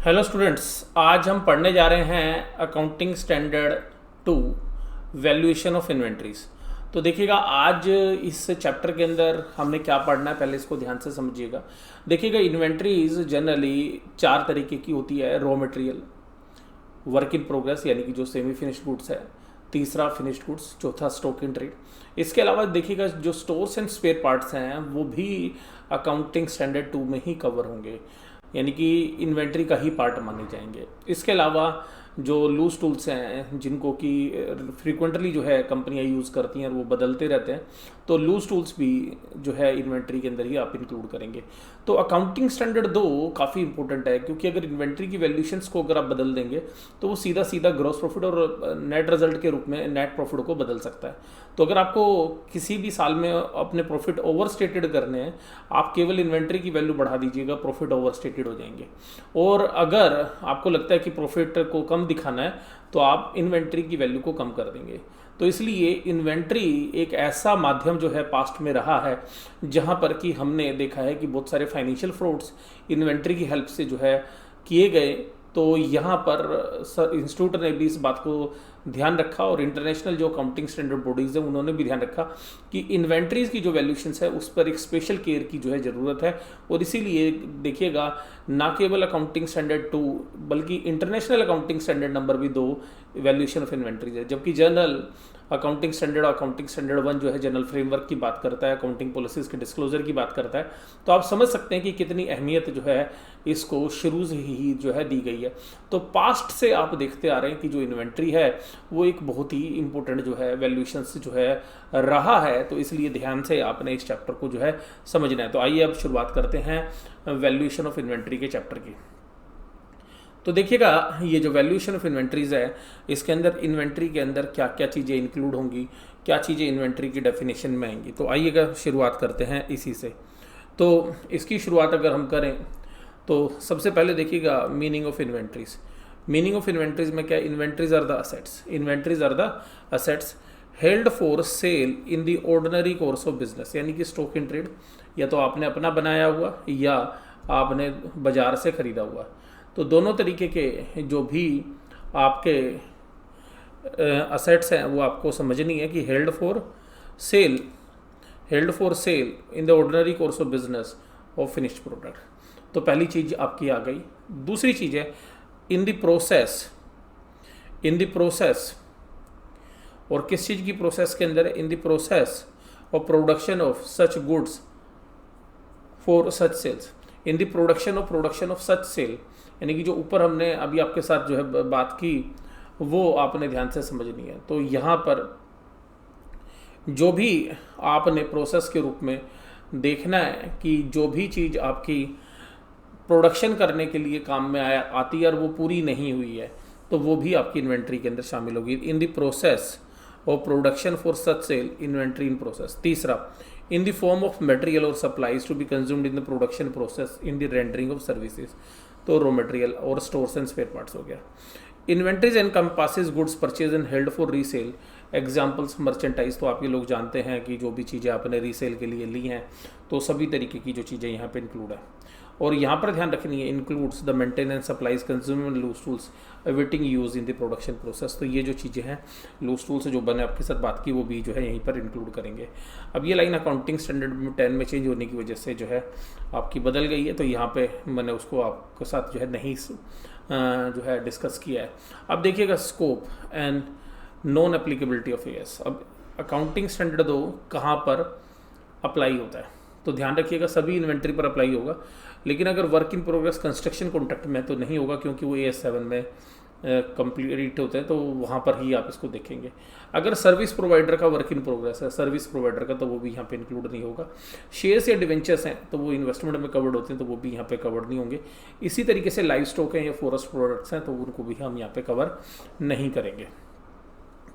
Hello students, आज हम पढ़ने जा रहे हैं accounting standard 2 valuation of inventories. तो देखिएगा आज इस चैप्टर के अंदर हमने क्या पढ़ना है, पहले इसको ध्यान से समझिएगा। देखिएगा इन्वेंट्रीज जनरली चार तरीके की होती है। Raw material, work in progress यानी कि जो सेमी फिनिश्ड गुड्स है, तीसरा फिनिश्ड गुड्स, चौथा स्टॉक इन ट्रेड। इसके अलावा देखिएगा जो स्टोर्स एंड स्पेयर पार्ट्स हैं वो भी अकाउंटिंग स्टैंडर्ड 2 में ही कवर होंगे, यानी कि इन्वेंट्री का ही पार्ट माने जाएंगे। इसके अलावा जो लूज टूल्स हैं जिनको कि फ्रीक्वेंटली जो है कंपनियां यूज़ करती हैं और वो बदलते रहते हैं, तो लूज टूल्स भी जो है इन्वेंट्री के अंदर ही आप इंक्लूड करेंगे। तो अकाउंटिंग स्टैंडर्ड 2 काफ़ी इंपॉर्टेंट है, क्योंकि अगर इन्वेंट्री की वैल्यूशंस को अगर आप बदल देंगे तो वो सीधा सीधा ग्रॉस प्रॉफिट और नेट रिजल्ट के रूप में नेट प्रॉफिट को बदल सकता है। तो अगर आपको किसी भी साल में अपने प्रॉफिट ओवर स्टेटेड करने हैं, आप केवल इन्वेंट्री की वैल्यू बढ़ा दीजिएगा, प्रॉफिट ओवर स्टेटेड हो जाएंगे। और अगर आपको लगता है कि प्रॉफिट को कम दिखाना है तो आप इन्वेंट्री की वैल्यू को कम कर देंगे। तो इसलिए इन्वेंट्री एक ऐसा माध्यम जो है पास्ट में रहा है जहां पर कि हमने देखा है कि बहुत सारे फाइनेंशियल फ्रॉड्स इन्वेंट्री की हेल्प से जो है किए गए। तो यहाँ पर इंस्टीट्यूट ने भी इस बात को ध्यान रखा और इंटरनेशनल जो अकाउंटिंग स्टैंडर्ड बॉडीज़ हैं उन्होंने भी ध्यान रखा कि इन्वेंट्रीज़ की जो वैल्यूशंस है उस पर एक स्पेशल केयर की जो है ज़रूरत है। और इसीलिए देखिएगा ना केवल अकाउंटिंग स्टैंडर्ड 2 बल्कि इंटरनेशनल अकाउंटिंग स्टैंडर्ड नंबर भी 2 वैल्यूएशन ऑफ इन्वेंट्रीज है, जबकि general accounting standard accounting standard 1 जो है जनरल फ्रेमवर्क की बात करता है, अकाउंटिंग पॉलिसीज़ के डिस्क्लोजर की बात करता है। तो आप समझ सकते हैं कि कितनी अहमियत जो है इसको शुरू से ही जो है दी गई है। तो पास्ट से आप देखते आ रहे हैं कि जो इन्वेंट्री है वो एक बहुत ही इंपॉर्टेंट जो है वैल्यूएशंस जो है रहा है। तो इसलिए ध्यान से आपने इस चैप्टर को जो है समझना है। तो आइए अब शुरुआत करते हैं वैल्यूएशन ऑफ इन्वेंट्री के चैप्टर की। तो देखिएगा ये जो वैल्यूएशन ऑफ इन्वेंट्रीज है, इसके अंदर इन्वेंट्री के अंदर क्या क्या चीज़ें इंक्लूड होंगी, क्या चीज़ें इन्वेंट्री की डेफिनेशन में आएंगी। तो आइएगा शुरुआत करते हैं इसी से। तो इसकी शुरुआत अगर हम करें तो सबसे पहले देखिएगा meaning of inventories. Meaning of inventories में क्या, inventories are the assets, inventories are the assets held for sale in the ordinary course of business, यानी कि स्टॉक इन ट्रेड, या तो आपने अपना बनाया हुआ या आपने बाजार से खरीदा हुआ। तो दोनों तरीके के जो भी आपके असेट्स हैं वो आपको समझनी है कि held for sale in the ordinary course of business of finished product. तो पहली चीज़ आपकी आ गई। दूसरी चीज़ है इन द प्रोसेस, और किस चीज़ की प्रोसेस के अंदर, in the process of production of such goods for such sales, in the production of such sale, यानी कि जो ऊपर हमने अभी आपके साथ जो है बात की वो आपने ध्यान से समझनी है। तो यहाँ पर जो भी आपने प्रोसेस के रूप में देखना है कि जो भी चीज़ आपकी प्रोडक्शन करने के लिए काम में आती है और वो पूरी नहीं हुई है, तो वो भी आपकी इन्वेंट्री के अंदर शामिल होगी। In the process of production for such sale, inventory in process. तीसरा, in the form of material और supplies to be consumed in the production process in the rendering of services, तो रॉ मटेरियल और stores and spare parts हो गया। Inventories encompasses goods purchase and held for resale, examples merchandise. तो आप ये लोग जानते हैं कि जो भी चीज़ें आपने रीसेल के लिए ली हैं तो सभी तरीके की जो चीज़ें यहाँ पे इंक्लूड है। और यहाँ पर ध्यान रखनी है, includes the maintenance supplies consumable loose tools awaiting use in the production process. तो ये जो चीज़ें हैं लूज टूल से जो मैंने आपके साथ बात की वो भी जो है यहीं पर इंक्लूड करेंगे। अब ये लाइन अकाउंटिंग स्टैंडर्ड 10 में चेंज होने की वजह से जो है आपकी बदल गई है, तो यहाँ पे मैंने उसको आपके साथ जो है नहीं जो है डिस्कस किया है। अब देखिएगा scope and non applicability of as. अब अकाउंटिंग स्टैंडर्ड 2 कहाँ पर अप्लाई होता है, तो ध्यान रखिएगा सभी इन्वेंट्री पर अप्लाई होगा, लेकिन अगर work in progress construction contract में तो नहीं होगा, क्योंकि वो AS 7 में कंप्लीट होते हैं, तो वहाँ पर ही आप इसको देखेंगे। अगर सर्विस प्रोवाइडर का वर्क इन प्रोग्रेस है, सर्विस प्रोवाइडर का, तो वो भी यहाँ पे इंक्लूड नहीं होगा। शेयर्स या डिवेंचर्स हैं तो वो इन्वेस्टमेंट में कवर्ड होते हैं, तो वो भी यहाँ पे कवर्ड नहीं होंगे। इसी तरीके से लाइव स्टॉक हैं या फॉरेस्ट प्रोडक्ट्स हैं तो उनको भी हम यहाँ पे कवर नहीं करेंगे।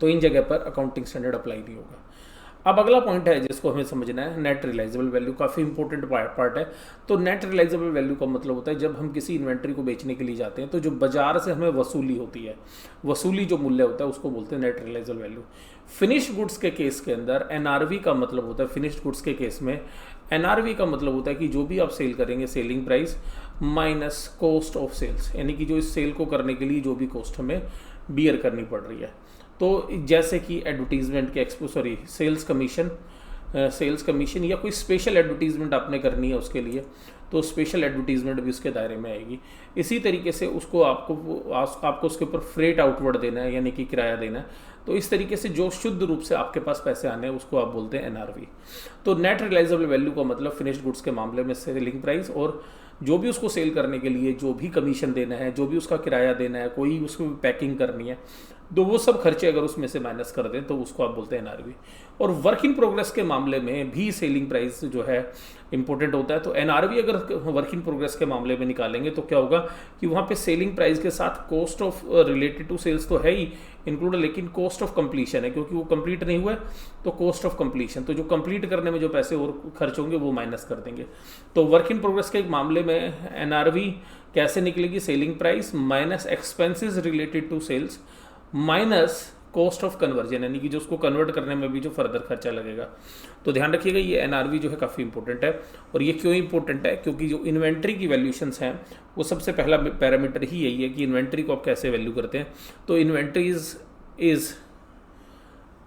तो इन जगह पर अकाउंटिंग स्टैंडर्ड अप्लाई नहीं होगा। अब अगला पॉइंट है जिसको हमें समझना है, नेट रियलाइजेबल वैल्यू। काफ़ी इंपॉर्टेंट पार्ट है। तो नेट रियलाइजेबल वैल्यू का मतलब होता है जब हम किसी इन्वेंट्री को बेचने के लिए जाते हैं तो जो बाजार से हमें वसूली होती है, वसूली जो मूल्य होता है उसको बोलते हैं net realisable value. Finished goods के केस के अंदर NRV का मतलब होता है, फिनिश्ड गुड्स के केस में NRV का मतलब होता है कि जो भी आप सेल करेंगे selling price, minus cost of sales, यानी कि जो इस सेल को करने के लिए जो भी कॉस्ट हमें बियर करनी पड़ रही है। तो जैसे कि एडवर्टीजमेंट के सेल्स कमीशन या कोई स्पेशल एडवर्टीजमेंट आपने करनी है उसके लिए, तो स्पेशल एडवर्टीजमेंट भी उसके दायरे में आएगी। इसी तरीके से आपको उसके ऊपर फ्रेट आउटवर्ड देना है, यानी कि किराया देना है। तो इस तरीके से जो शुद्ध रूप से आपके पास पैसे आने हैं उसको आप बोलते हैं एनआरवी। तो नेट रियलाइजेबल वैल्यू का मतलब फिनिश्ड गुड्स के मामले में सेलिंग प्राइस, और जो भी उसको सेल करने के लिए जो भी कमीशन देना है, जो भी उसका किराया देना है, कोई उसको पैकिंग करनी है, तो वो सब खर्चे अगर उसमें से माइनस कर दें तो उसको आप बोलते हैं एनआरवी। और वर्क इन प्रोग्रेस के मामले में भी सेलिंग प्राइस जो है इंपॉर्टेंट होता है। तो एनआरवी अगर वर्क इन प्रोग्रेस के मामले में निकालेंगे तो क्या होगा कि वहाँ पे सेलिंग प्राइस के साथ cost of related to sales तो है ही इंक्लूड, लेकिन कॉस्ट ऑफ कंप्लीशन है, क्योंकि वो कंप्लीट नहीं हुआ है तो कॉस्ट ऑफ कंप्लीशन, तो जो कंप्लीट करने में जो पैसे और खर्च होंगे वो माइनस कर देंगे। तो वर्क इन प्रोग्रेस के मामले में एनआरवी कैसे निकलेगी? Selling price minus expenses related to sales minus cost of conversion, यानी कि जो उसको कन्वर्ट करने में भी जो फर्दर खर्चा लगेगा। तो ध्यान रखिएगा ये एनआरवी जो है काफ़ी इंपॉर्टेंट है। और ये क्यों इंपॉर्टेंट है? क्योंकि जो इन्वेंट्री की वैल्यूशंस हैं वो सबसे पहला पैरामीटर ही यही है कि इन्वेंट्री को आप कैसे वैल्यू करते हैं। तो inventory is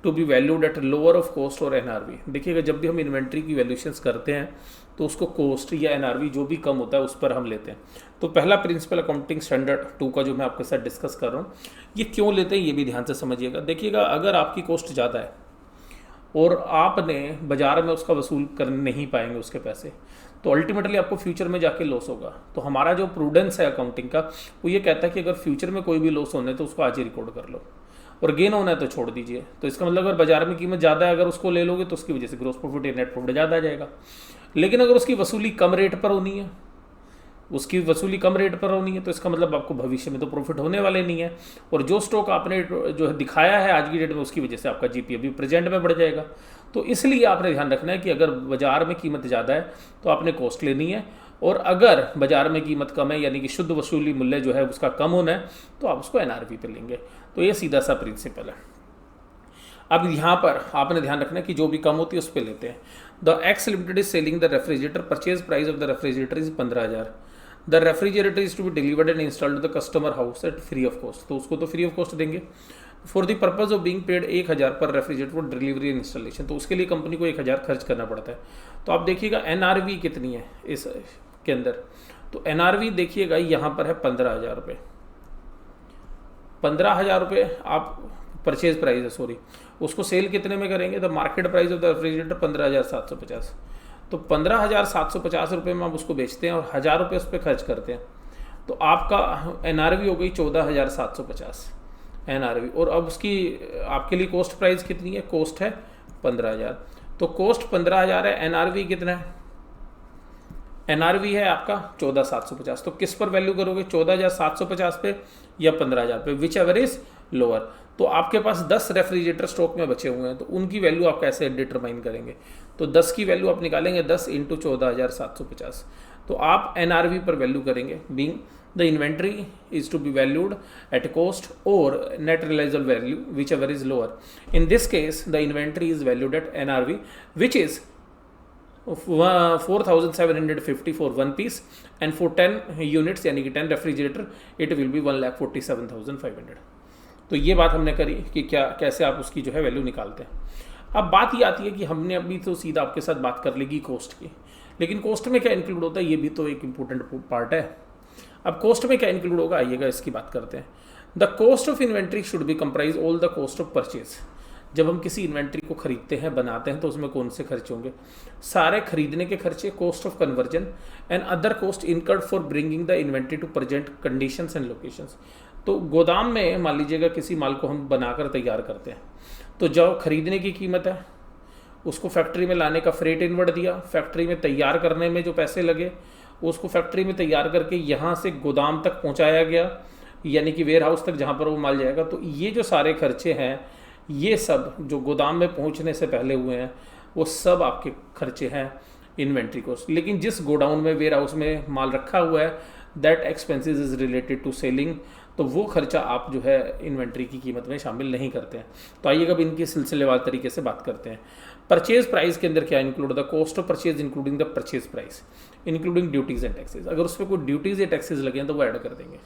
to be valued at lower of cost और एनआरवी। देखिएगा जब भी हम इन्वेंट्री की वैल्यूशंस करते हैं तो उसको कॉस्ट या एनआरवी जो भी कम होता है उस पर हम लेते हैं। तो पहला प्रिंसिपल अकाउंटिंग स्टैंडर्ड 2 का जो मैं आपके साथ डिस्कस कर रहा हूँ, ये क्यों लेते हैं ये भी ध्यान से समझिएगा। देखिएगा अगर आपकी कॉस्ट ज़्यादा है और आपने बाजार में उसका वसूल कर नहीं पाएंगे उसके पैसे, तो अल्टीमेटली आपको फ्यूचर में जाके लॉस होगा। तो हमारा जो प्रूडेंस है अकाउंटिंग का वो ये कहता है कि अगर फ्यूचर में कोई भी लॉस होने तो उसको आज ही रिकॉर्ड कर लो, और गेन होना है तो छोड़ दीजिए। तो इसका मतलब अगर बाजार में कीमत ज़्यादा है अगर उसको ले लोगे तो उसकी वजह से ग्रॉस प्रॉफिट या नेट प्रॉफिट ज़्यादा आ जाएगा। लेकिन अगर उसकी वसूली कम रेट पर होनी है तो इसका मतलब आपको भविष्य में तो प्रॉफिट होने वाले नहीं है, और जो स्टॉक आपने जो है दिखाया है आज की डेट में उसकी वजह से आपका जीपी अभी प्रेजेंट में बढ़ जाएगा। तो इसलिए आपने ध्यान रखना है कि अगर बाजार में कीमत ज़्यादा है तो आपने कॉस्ट लेनी है, और अगर बाजार में कीमत कम है यानी कि शुद्ध वसूली मूल्य जो है उसका कम होना है तो आप उसको एनआरवी पे लेंगे। तो ये सीधा सा प्रिंसिपल है। अब यहाँ पर आपने ध्यान रखना है कि जो भी कम होती है उस पर लेते हैं। The X limited is selling the refrigerator, purchase price of the refrigerator is 15,000। The refrigerator is to be delivered and installed to the customer house at free of cost, तो उसको तो फ्री ऑफ कॉस्ट देंगे। For the purpose of being paid 1,000 per refrigerator for delivery and installation, तो उसके लिए company को 1,000 खर्च करना पड़ता है। तो आप देखिएगा एनआरवी कितनी है इस के अंदर, तो एनआरवी देखिएगा यहाँ पर है 15,000 रुपये। 15,000 रुपये आप परचेज प्राइस है, सॉरी, उसको सेल कितने में करेंगे? The market price of the refrigerator 15,750, तो 15,750 रुपये में आप उसको बेचते हैं और 1,000 रुपये उस पर खर्च करते हैं, तो आपका एनआरवी हो गई 14,750 एनआरवी। और अब उसकी आपके लिए कॉस्ट प्राइस कितनी है? कॉस्ट है 15,000, तो कॉस्ट 15,000 है, एनआरवी कितना है? एनआरवी है आपका 14,750, तो किस पर वैल्यू करोगे? 14,750 पे या 15,000 पे, विच एवर इज लोअर। तो आपके पास 10 रेफ्रिजरेटर स्टॉक में बचे हुए हैं, तो उनकी वैल्यू आप कैसे डिटरमाइन करेंगे? तो 10 की वैल्यू आप निकालेंगे 10 इंटू 14,750, तो आप एनआरवी पर वैल्यू करेंगे being the inventory is to be valued at cost or net realisable value whichever is lower. In this case the inventory is valued at NRV which is 4,750 for 1 piece and for 10 units यानी कि 10 refrigerator it will be 1,47,500। तो ये बात हमने करी कि कैसे आप उसकी जो है वैल्यू निकालते हैं। अब बात ये आती है कि हमने अभी तो सीधा आपके साथ बात कर लेगी कॉस्ट की, लेकिन कॉस्ट में क्या इंक्लूड होता है ये भी तो एक इम्पोर्टेंट पार्ट है। अब कॉस्ट में क्या इंक्लूड होगा आइएगा इसकी बात करते हैं। The cost of inventory should be comprise all the cost of purchase. जब हम किसी इन्वेंट्री को खरीदते हैं बनाते हैं तो उसमें कौन से खर्चे होंगे? सारे खरीदने के खर्चे, cost of conversion and other cost incurred for bringing the inventory to present conditions and locations. तो गोदाम में मान लीजिएगा किसी माल को हम बनाकर तैयार करते हैं, तो जो खरीदने की कीमत है उसको फैक्ट्री में लाने का फ्रेट इनवर्ड दिया, फैक्ट्री में तैयार करने में जो पैसे लगे उसको फैक्ट्री में तैयार करके यहाँ से गोदाम तक पहुँचाया गया यानी कि वेयर हाउस तक जहाँ पर वो माल जाएगा। तो ये जो सारे खर्चे हैं ये सब जो गोदाम में पहुँचने से पहले हुए हैं वो सब आपके खर्चे हैं इन्वेंट्री कॉस्ट। लेकिन जिस गोडाउन में वेयर हाउस में माल रखा हुआ है that expenses is related to selling, तो वो खर्चा आप जो है इन्वेंट्री की कीमत में शामिल नहीं करते हैं। तो आइए अब इनकी सिलसिलेवार तरीके से बात करते हैं। परचेज प्राइस के अंदर क्या include, the cost of purchase including the purchase price including duties and taxes. अगर उस पर कोई ड्यूटीज या टैक्सेस लगे हैं तो वो ऐड कर देंगे,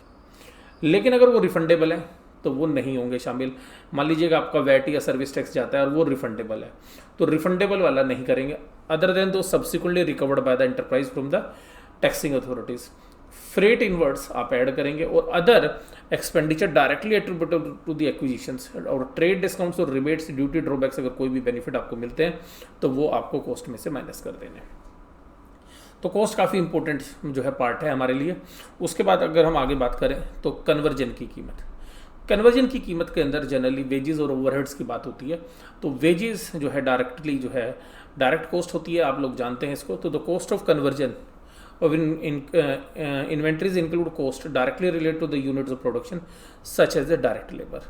लेकिन अगर वो रिफंडेबल है तो वो नहीं होंगे शामिल। मान लीजिएगा आपका वैट या सर्विस टैक्स जाता है और वो रिफंडेबल है, तो रिफंडेबल वाला नहीं करेंगे, other than those subsequently recovered by the enterprise from the taxing authorities. Freight inwards आप ऐड करेंगे, और other expenditure directly attributable to the acquisitions और ट्रेड डिस्काउंट्स और रिबेट्स, ड्यूटी ड्रॉबैक्स, अगर कोई भी बेनिफिट आपको मिलते हैं तो वो आपको कॉस्ट में से माइनस कर देने। तो कॉस्ट काफ़ी इंपॉर्टेंट जो है पार्ट है हमारे लिए। उसके बाद अगर हम आगे बात करें तो कन्वर्जन की कीमत। कन्वर्जन की कीमत के अंदर जनरली वेजेस और ओवरहेड्स की बात होती है। तो वेजेस जो है डायरेक्टली जो है डायरेक्ट कॉस्ट होती है, आप लोग जानते हैं इसको। तो the cost of conversion of inventories include cost directly related to the units of production such as the direct labor.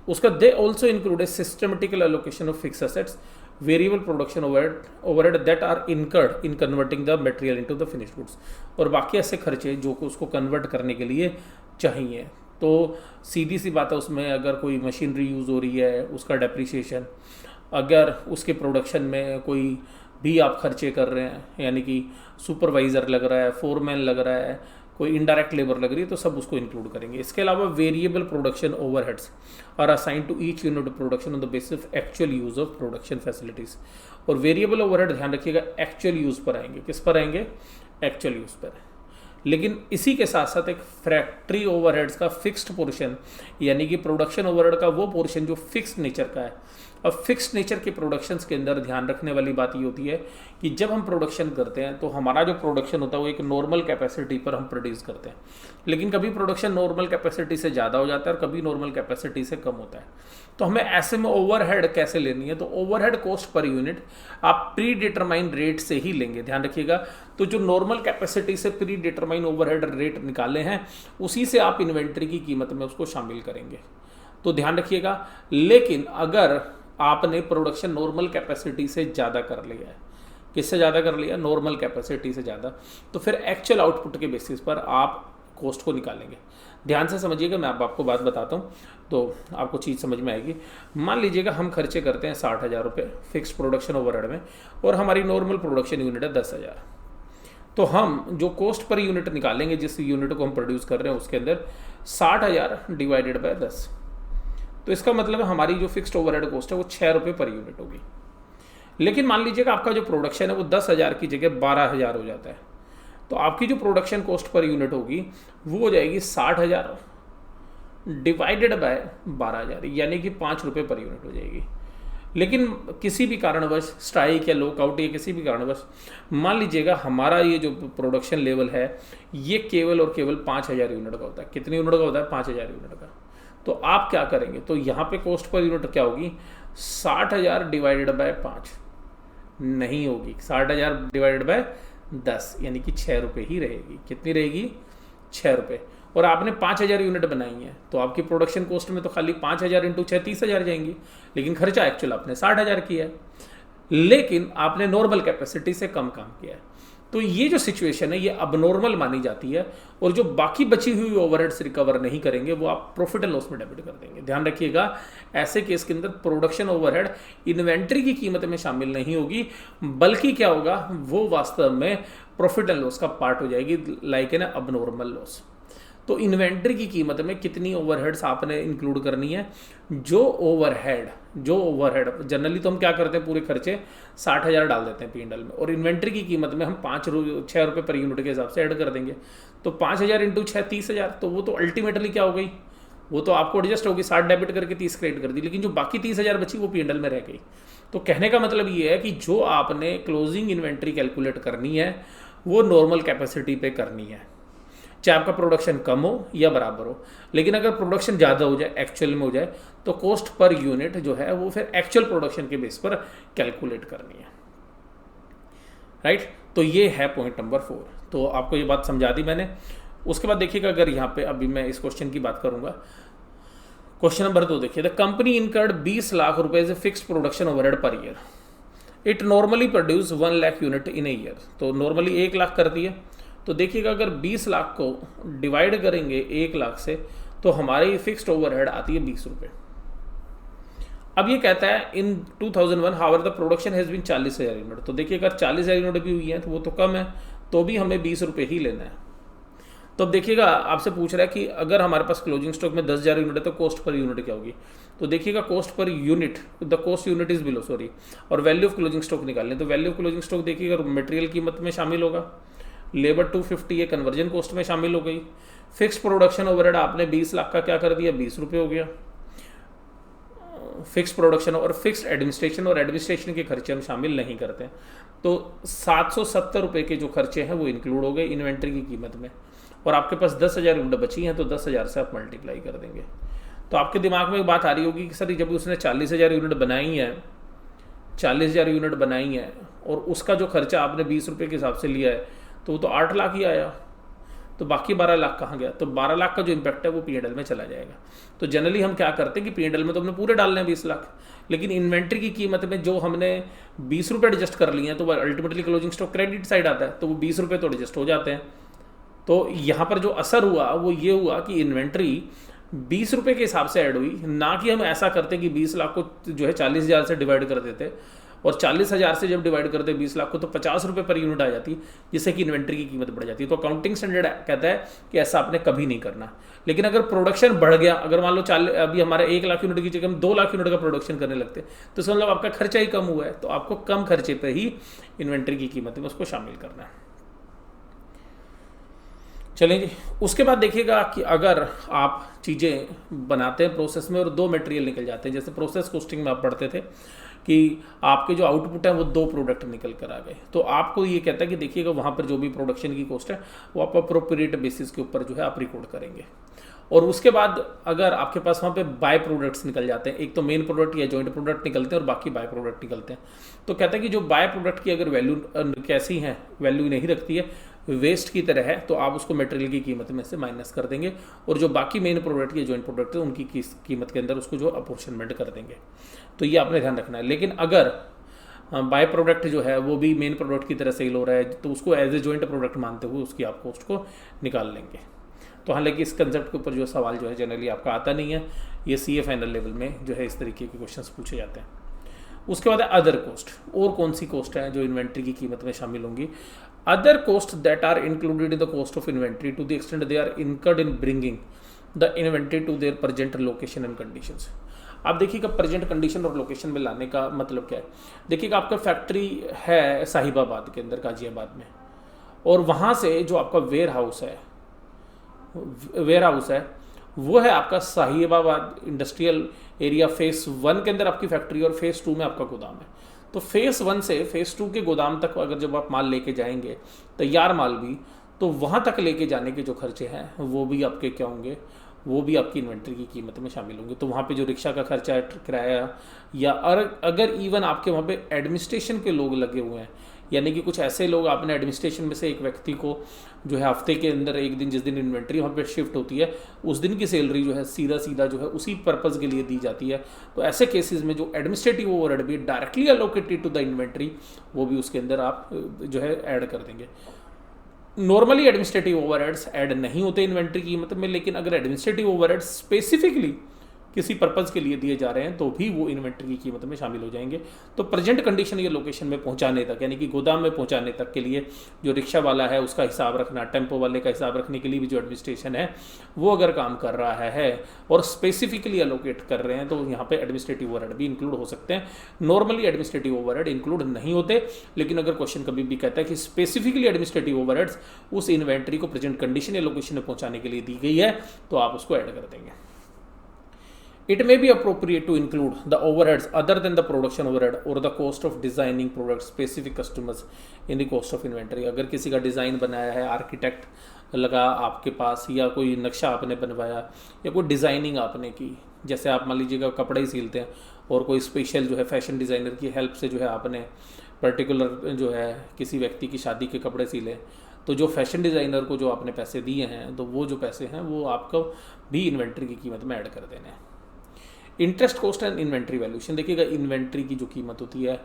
उसका they also include a systematical allocation of fixed assets, variable production overhead that are incurred in converting the material into the finished goods, और बाकी ऐसे खर्चे जो को उसको convert करने के लिए चाहिए। तो सीधी सी बात है, उसमें अगर कोई मशीनरी यूज़ हो रही है उसका डेप्रिसिएशन, अगर उसके प्रोडक्शन में कोई भी आप खर्चे कर रहे हैं, यानी कि सुपरवाइज़र लग रहा है, फोरमैन लग रहा है, कोई इनडायरेक्ट लेबर लग रही है, तो सब उसको इंक्लूड करेंगे। इसके अलावा variable production overheads are assign to each unit of production on the basis of actual use of production facilities. और वेरिएबल ओवरहेड ध्यान रखिएगा एक्चुअल यूज़ पर आएंगे। किस पर आएंगे? एक्चुअल यूज़ पर। लेकिन इसी के साथ साथ एक फैक्ट्री ओवरहेड्स का फिक्स्ड पोर्शन, यानी कि प्रोडक्शन ओवरहेड का वो पोर्शन जो फिक्स्ड नेचर का है। अब फिक्स्ड नेचर के प्रोडक्शंस के अंदर ध्यान रखने वाली बात ये होती है कि जब हम प्रोडक्शन करते हैं तो हमारा जो प्रोडक्शन होता है वो एक नॉर्मल कैपेसिटी पर हम प्रोड्यूस करते हैं, लेकिन कभी प्रोडक्शन नॉर्मल कैपेसिटी से ज़्यादा हो जाता है और कभी नॉर्मल कैपेसिटी से कम होता है। तो हमें ऐसे में ओवरहेड कैसे लेनी है? तो ओवरहेड कॉस्ट पर यूनिट आप प्री डिटरमाइंड रेट से ही लेंगे। ध्यान रखिएगा, तो जो नॉर्मल कैपेसिटी से प्री डिटरमाइन ओवरहेड रेट निकाले हैं उसी से आप इन्वेंट्री की कीमत में उसको शामिल करेंगे। तो ध्यान रखिएगा, लेकिन अगर आपने प्रोडक्शन नॉर्मल कैपेसिटी से ज़्यादा कर लिया है, किससे ज़्यादा कर लिया? नॉर्मल कैपेसिटी से ज़्यादा, तो फिर एक्चुअल आउटपुट के बेसिस पर आप कॉस्ट को निकालेंगे। ध्यान से समझिएगा, मैं आपको बात बताता हूँ तो आपको चीज़ समझ में आएगी। मान लीजिएगा हम खर्चे करते हैं 60,000 रुपये फिक्स प्रोडक्शन ओवरहेड में, और हमारी नॉर्मल प्रोडक्शन यूनिट है 10,000। तो हम जो कॉस्ट पर यूनिट निकालेंगे, जिस यूनिट को हम प्रोड्यूस कर रहे हैं उसके अंदर 60,000 डिवाइडेड बाय 10, तो इसका मतलब हमारी जो फिक्स्ड ओवरहेड कॉस्ट है वो 6 रुपये पर यूनिट होगी। लेकिन मान लीजिएगा आपका जो प्रोडक्शन है वो 10,000 की जगह 12,000 हो जाता है, तो आपकी जो प्रोडक्शन कॉस्ट पर यूनिट होगी वो हो जाएगी 60,000 डिवाइडेड बाय 12,000, यानी कि 5 रुपये पर यूनिट हो जाएगी। लेकिन किसी भी कारणवश स्ट्राइक या लॉकआउट या किसी भी कारणवश मान लीजिएगा हमारा ये जो प्रोडक्शन लेवल है ये केवल और केवल 5,000 यूनिट का होता है। कितने यूनिट का होता है? 5,000 यूनिट का। तो आप क्या करेंगे? तो यहाँ पे कॉस्ट पर यूनिट क्या होगी? 60,000 डिवाइडेड बाय 5 नहीं होगी, 60,000 डिवाइडेड बाय 10, यानी कि 6 रुपये ही रहेगी। कितनी रहेगी? 6 रुपये। और आपने 5,000 यूनिट बनाई है, तो आपकी प्रोडक्शन कॉस्ट में तो खाली 5,000 इंटू 6 30,000 जाएंगी, लेकिन खर्चा एक्चुअल आपने 60,000 किया है, लेकिन आपने नॉर्मल कैपेसिटी से कम काम किया है। तो ये जो सिचुएशन है ये अबनॉर्मल मानी जाती है, और जो बाकी बची हुई ओवरहेड्स रिकवर नहीं करेंगे वो आप प्रॉफिट एंड लॉस में डेबिट कर देंगे। ध्यान रखिएगा, ऐसे केस के अंदर प्रोडक्शन ओवरहेड इन्वेंट्री की कीमत में शामिल नहीं होगी, बल्कि क्या होगा, वो वास्तव में प्रॉफिट एंड लॉस का पार्ट हो जाएगी, लाइक एन अबनॉर्मल लॉस। तो इन्वेंट्री की कीमत में कितनी ओवरहेड्स आपने इंक्लूड करनी है? जो ओवरहेड जनरली तो हम क्या करते हैं, पूरे खर्चे 60,000 डाल देते हैं P&L में, और इन्वेंट्री की कीमत में हम 6 रुपये पर यूनिट के हिसाब से ऐड कर देंगे। तो 5,000 इंटू 6 30,000, तो वो तो अल्टीमेटली क्या हो गई? वो तो आपको एडजस्ट होगी, 60 डेबिट करके 30 क्रेडिट कर दी, लेकिन जो बाकी 30,000 बची वो P&L में रह गई। तो कहने का मतलब ये है कि जो आपने क्लोजिंग इन्वेंट्री कैलकुलेट करनी है वो नॉर्मल कैपेसिटी पे करनी है, चाहे आपका प्रोडक्शन कम हो या बराबर हो। लेकिन अगर प्रोडक्शन ज़्यादा हो जाए, एक्चुअल में हो जाए, तो कॉस्ट पर यूनिट जो है वो फिर एक्चुअल प्रोडक्शन के बेस पर कैलकुलेट करनी है, राइट। तो ये है पॉइंट नंबर 4। तो आपको ये बात समझा दी मैंने। उसके बाद देखिएगा, अगर यहाँ पे अभी मैं इस क्वेश्चन की बात करूँगा, क्वेश्चन नंबर 2 देखिए, द कंपनी इनकर्ड 20 लाख रुपए से fixed production overhead per year. It normally produce 1 lakh unit in a year. तो नॉर्मली 1 लाख करती है, तो देखिएगा अगर 20 लाख को डिवाइड करेंगे 1 लाख से तो हमारी फिक्स्ड ओवरहेड आती है 20 रुपये। अब ये कहता है in 2001 however the production has been 40,000 unit. तो देखिए अगर 40,000 यूनिट भी हुई है तो वो तो कम है, तो भी हमें 20 रुपये ही लेना है। तो अब देखिएगा आपसे पूछ रहा है कि अगर हमारे पास क्लोजिंग स्टॉक में 10,000 यूनिट है तो कॉस्ट पर यूनिट क्या होगी। तो देखिएगा cost per unit, the cost unit is below, sorry, और वैल्यू ऑफ क्लोजिंग स्टॉक निकालने। तो वैल्यू ऑफ क्लोजिंग स्टॉक देखिएगा मटेरियल कीमत में शामिल होगा, लेबर 250 ये कन्वर्जन कॉस्ट में शामिल हो गई, फिक्स प्रोडक्शन ओवरहेड आपने 20 लाख का क्या कर दिया, 20 रुपये हो गया फिक्स प्रोडक्शन, और फिक्स्ड एडमिनिस्ट्रेशन, और एडमिनिस्ट्रेशन के खर्चे हम शामिल नहीं करते हैं। तो 770 रुपये के जो खर्चे हैं वो इंक्लूड हो गए इन्वेंट्री की कीमत में, और आपके पास 10,000 यूनिट बची हैं तो 10,000 से आप मल्टीप्लाई कर देंगे। तो आपके दिमाग में एक बात आ रही होगी कि सर जब उसने 40,000 यूनिट बनाई है, 40,000 यूनिट बनाई है और उसका जो खर्चा आपने 20 रुपये के हिसाब से लिया है तो वो तो 8 लाख ही आया, तो बाकी 12 लाख कहाँ गया। तो 12 लाख का जो इम्पैक्ट है वो P&L में चला जाएगा। तो जनरली हम क्या करते हैं कि P&L में तो हमने पूरे डालने हैं 20 लाख, लेकिन इन्वेंट्री की कीमत में जो हमने 20 रुपये एडजस्ट कर लिए हैं तो वह ultimately closing stock credit side आता है, तो वो 20 रुपये तो एडजस्ट हो जाते हैं। तो यहाँ पर जो असर हुआ वो ये हुआ कि इन्वेंट्री 20 रुपये के हिसाब से ऐड हुई, ना कि हम ऐसा करते कि 20 लाख को जो है 40,000 से डिवाइड कर देते, और 40,000 से जब डिवाइड करते 20 लाख को तो 50 रुपये पर यूनिट आ जाती, जिससे कि इन्वेंट्री की कीमत बढ़ जाती है। तो अकाउंटिंग स्टैंडर्ड कहता है कि ऐसा आपने कभी नहीं करना। लेकिन अगर प्रोडक्शन बढ़ गया, अगर मान लो अभी हमारा 1 लाख यूनिट की जगह हम 2 लाख यूनिट का प्रोडक्शन करने लगते तो इसका मतलब आपका खर्चा ही कम हुआ है, तो आपको कम खर्चे पर ही इन्वेंट्री की कीमत में उसको शामिल करना है। चलेंगे उसके बाद देखिएगा कि अगर आप चीज़ें बनाते हैं प्रोसेस में और 2 मटेरियल निकल जाते हैं, जैसे प्रोसेस कॉस्टिंग में आप पढ़ते थे कि आपके जो आउटपुट है वो 2 प्रोडक्ट निकल कर आ गए, तो आपको ये कहता है कि देखिएगा वहाँ पर जो भी प्रोडक्शन की कॉस्ट है वो आप अप्रोप्रिएट बेसिस के ऊपर जो है आप रिकॉर्ड करेंगे। और उसके बाद अगर आपके पास वहाँ पे बाय प्रोडक्ट्स निकल जाते हैं, एक तो मेन प्रोडक्ट या जॉइंट प्रोडक्ट निकलते हैं और बाकी बाय प्रोडक्ट निकलते हैं, तो कहता है कि जो बाय प्रोडक्ट की अगर वैल्यू कैसी है, वैल्यू नहीं रखती है, वेस्ट की तरह है, तो आप उसको मटेरियल की कीमत में से माइनस कर देंगे, और जो बाकी मेन प्रोडक्ट या जॉइंट प्रोडक्ट है उनकी कीमत के अंदर उसको जो अपोर्शनमेंट कर देंगे। तो ये आपने ध्यान रखना है। लेकिन अगर बाय प्रोडक्ट जो है वो भी मेन प्रोडक्ट की तरह सेल हो रहा है तो उसको एज ए जॉइंट प्रोडक्ट मानते हुए उसकी आप कॉस्ट को निकाल लेंगे। तो हालांकि इस कंसेप्ट के ऊपर जो सवाल जो है जनरली आपका आता नहीं है, ये CA फाइनल लेवल में जो है इस तरीके के क्वेश्चंस पूछे जाते हैं। उसके बाद है अदर कॉस्ट। और कौन सी कॉस्ट है जो इन्वेंट्री की कीमत में शामिल होंगी? Other cost that are included in the cost of inventory to the extent they are incurred in bringing the inventory to their present location and conditions. आप देखिएगा प्रेजेंट कंडीशन और लोकेशन में लाने का मतलब क्या है। देखिएगा आपका फैक्ट्री है साहिबाबाद के अंदर, गाजियाबाद में, और वहाँ से जो आपका वेयर हाउस है वो है आपका साहिबाबाद इंडस्ट्रियल एरिया फेस 1 के अंदर आपकी फैक्ट्री, और फेस 2 में आपका गोदाम है। तो फेस 1 से फेस 2 के गोदाम तक अगर जब आप माल लेके जाएंगे, तैयार माल भी, तो वहाँ तक लेके जाने के जो खर्चे हैं वो भी आपके क्या होंगे, वो भी आपकी इन्वेंट्री की कीमत में शामिल होंगे। तो वहाँ पे जो रिक्शा का खर्चा है, किराया, या अगर इवन आपके वहाँ पे एडमिनिस्ट्रेशन के लोग लगे हुए हैं, यानी कि कुछ ऐसे लोग आपने एडमिनिस्ट्रेशन में से एक व्यक्ति को जो है हफ्ते के अंदर एक दिन, जिस दिन इन्वेंट्री वहाँ पे शिफ्ट होती है, उस दिन की सैलरी जो है सीधा जो है उसी पर्पज़ के लिए दी जाती है। तो ऐसे केसेस में जो एडमिनिस्ट्रेटिव ओवरहेड भी directly allocated to the inventory, वो भी उसके अंदर आप जो है ऐड कर देंगे। नॉर्मली एडमिनिस्ट्रेटिव ओवरहेड्स ऐड नहीं होते इन्वेंट्री की कीमत में, लेकिन अगर एडमिनिस्ट्रेटिव ओवरहेड्स स्पेसिफिकली किसी पर्पज़ के लिए दिए जा रहे हैं तो भी वो इन्वेंट्री की कीमत में शामिल हो जाएंगे। तो प्रेजेंट कंडीशन या लोकेशन में पहुंचाने तक, यानी कि गोदाम में पहुंचाने तक के लिए जो रिक्शा वाला है उसका हिसाब रखना, टेम्पो वाले का हिसाब रखने के लिए भी जो एडमिनिस्ट्रेशन है वो अगर काम कर रहा है और स्पेसिफिकली अलोकेट कर रहे हैं, तो यहाँ पे एडमिनिस्ट्रेटिव ओवरहेड भी इंक्लूड हो सकते हैं। नॉर्मली एडमिनिस्ट्रेटिव ओवरहेड इंक्लूड नहीं होते, लेकिन अगर क्वेश्चन कभी भी कहता है कि स्पेसिफिकली एडमिनिस्ट्रेटिव ओवरहेड्स उस इन्वेंट्री को प्रेजेंट कंडीशन या लोकेशन में पहुंचाने के लिए दी गई है, तो आप उसको ऐड कर देंगे। It may be appropriate to include the overheads other than the production overhead or the cost of designing product specific customers in the cost of inventory। अगर किसी का डिज़ाइन बनाया है, आर्किटेक्ट लगा आपके पास, या कोई नक्शा आपने बनवाया, या कोई डिज़ाइनिंग आपने की, जैसे आप मान लीजिएगा कपड़े ही सीलते हैं और कोई स्पेशल जो है फैशन डिज़ाइनर की हेल्प से जो है आपने पर्टिकुलर जो है किसी व्यक्ति की शादी के कपड़े सीले, तो जो फैशन डिज़ाइनर को जो आपने पैसे दिए हैं, तो वो जो पैसे हैं वो आपको भी इन्वेंट्री की कीमत में ऐड कर देने हैं। Interest cost and inventory valuation, देखिएगा इन्वेंट्री की जो कीमत होती है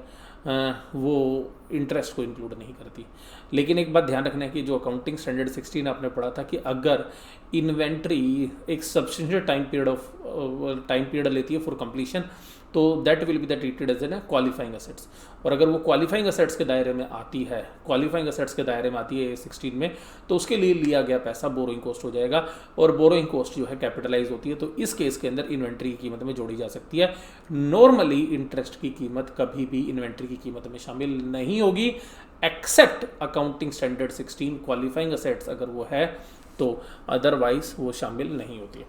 वो इंटरेस्ट को इंक्लूड नहीं करती। लेकिन एक बात ध्यान रखना है कि जो अकाउंटिंग स्टैंडर्ड 16 आपने पढ़ा था कि अगर इन्वेंट्री एक सब्सटेंशियल टाइम पीरियड लेती है फॉर कंप्लीशन, तो that will be the treated as an qualifying assets. और अगर वो क्वालिफाइंग असेट्स के दायरे में आती है, A16 में, तो उसके लिए लिया गया पैसा बोरोइंग कॉस्ट हो जाएगा, और बोरोइंग कॉस्ट जो है कैपिटलाइज होती है, तो इस केस के अंदर इन्वेंट्री की कीमत में जोड़ी जा सकती है। नॉर्मली इंटरेस्ट की कीमत कभी भी इन्वेंट्री की कीमत में शामिल नहीं होगी, except accounting standard 16 qualifying assets अगर वो है तो, अदरवाइज वो शामिल नहीं होती है।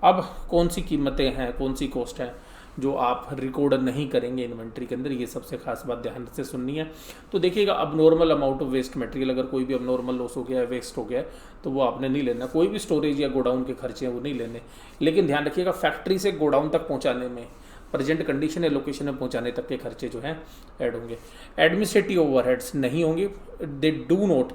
अब कौन सी कीमतें हैं, कौन सी कॉस्ट है जो आप रिकॉर्ड नहीं करेंगे इन्वेंट्री के अंदर, ये सबसे खास बात ध्यान से सुननी है। तो देखिएगा abnormal amount of waste material, अगर कोई भी अबनॉर्मल लॉस हो गया है, वेस्ट हो गया है, तो वो आपने नहीं लेना। कोई भी स्टोरेज या गोडाउन के खर्चे हैं वो नहीं लेने। लेकिन ध्यान रखिएगा फैक्ट्री से गोडाउन तक पहुंचाने में, प्रेजेंट कंडीशन या लोकेशन में पहुंचाने तक के खर्चे जो हैं ऐड होंगे। एडमिनिस्ट्रेटिव ओवरहेड्स नहीं होंगे, they do not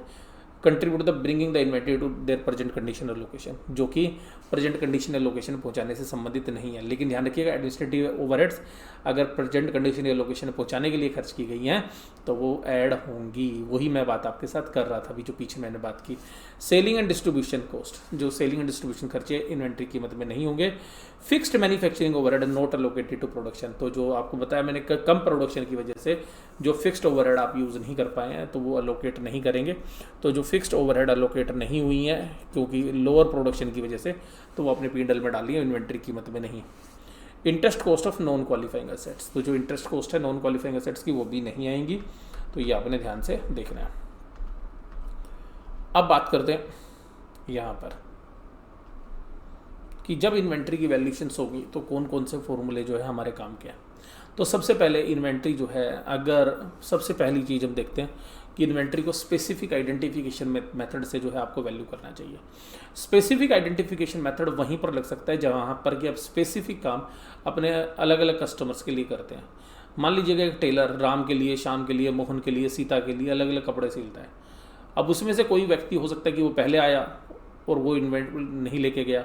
contribute the bringing the inventory to their present condition और लोकेशन, जो कि प्रेजेंट कंडीशन या लोकेशन पहुंचाने से संबंधित नहीं है। लेकिन ध्यान रखिएगा एडमिनिस्ट्रेटिव ओवरहेड्स अगर प्रेजेंट कंडीशन या लोकेशन पहुंचाने के लिए खर्च की गई हैं तो वो ऐड होंगी। वही मैं बात आपके साथ कर रहा था अभी जो पीछे मैंने बात की। सेलिंग एंड डिस्ट्रीब्यूशन कॉस्ट, जो सेलिंग एंड डिस्ट्रीब्यूशन खर्चे इन्वेंट्री कीमत में नहीं होंगे। Fixed manufacturing overhead not allocated to production, तो जो आपको बताया मैंने कम प्रोडक्शन की वजह से जो फिक्स्ड ओवरहेड आप यूज़ नहीं कर पाए हैं तो वो अलोकेट नहीं करेंगे। तो जो फिक्स्ड ओवरहेड अलोकेट नहीं हुई हैं क्योंकि लोअर प्रोडक्शन की वजह से, तो वो अपने P&L में डाली है, इन्वेंट्री कीमत में नहीं। Interest cost of non qualifying assets, तो जो इंटरेस्ट कॉस्ट है नॉन क्वालिफाइंग एसेट्स की वो भी नहीं आएंगी, तो ये आपने ध्यान से देखना है। अब बात करते हैं यहाँ पर कि जब इन्वेंट्री की वैल्यूएशंस होगी तो कौन कौन से फॉर्मूले जो है हमारे काम के हैं। तो सबसे पहले इन्वेंट्री जो है, अगर सबसे पहली चीज़ हम देखते हैं कि इन्वेंट्री को स्पेसिफिक आइडेंटिफिकेशन मेथड से जो है आपको वैल्यू करना चाहिए। स्पेसिफिक आइडेंटिफिकेशन मेथड वहीं पर लग सकता है जहाँ पर कि आप स्पेसिफिक काम अपने अलग अलग कस्टमर्स के लिए करते हैं। मान लीजिएगा एक टेलर राम के लिए, श्याम के लिए, मोहन के लिए, सीता के लिए अलग अलग कपड़े सिलता है। अब उसमें से कोई व्यक्ति हो सकता है कि वो पहले आया और वो इन्वेंट्री नहीं लेके गया,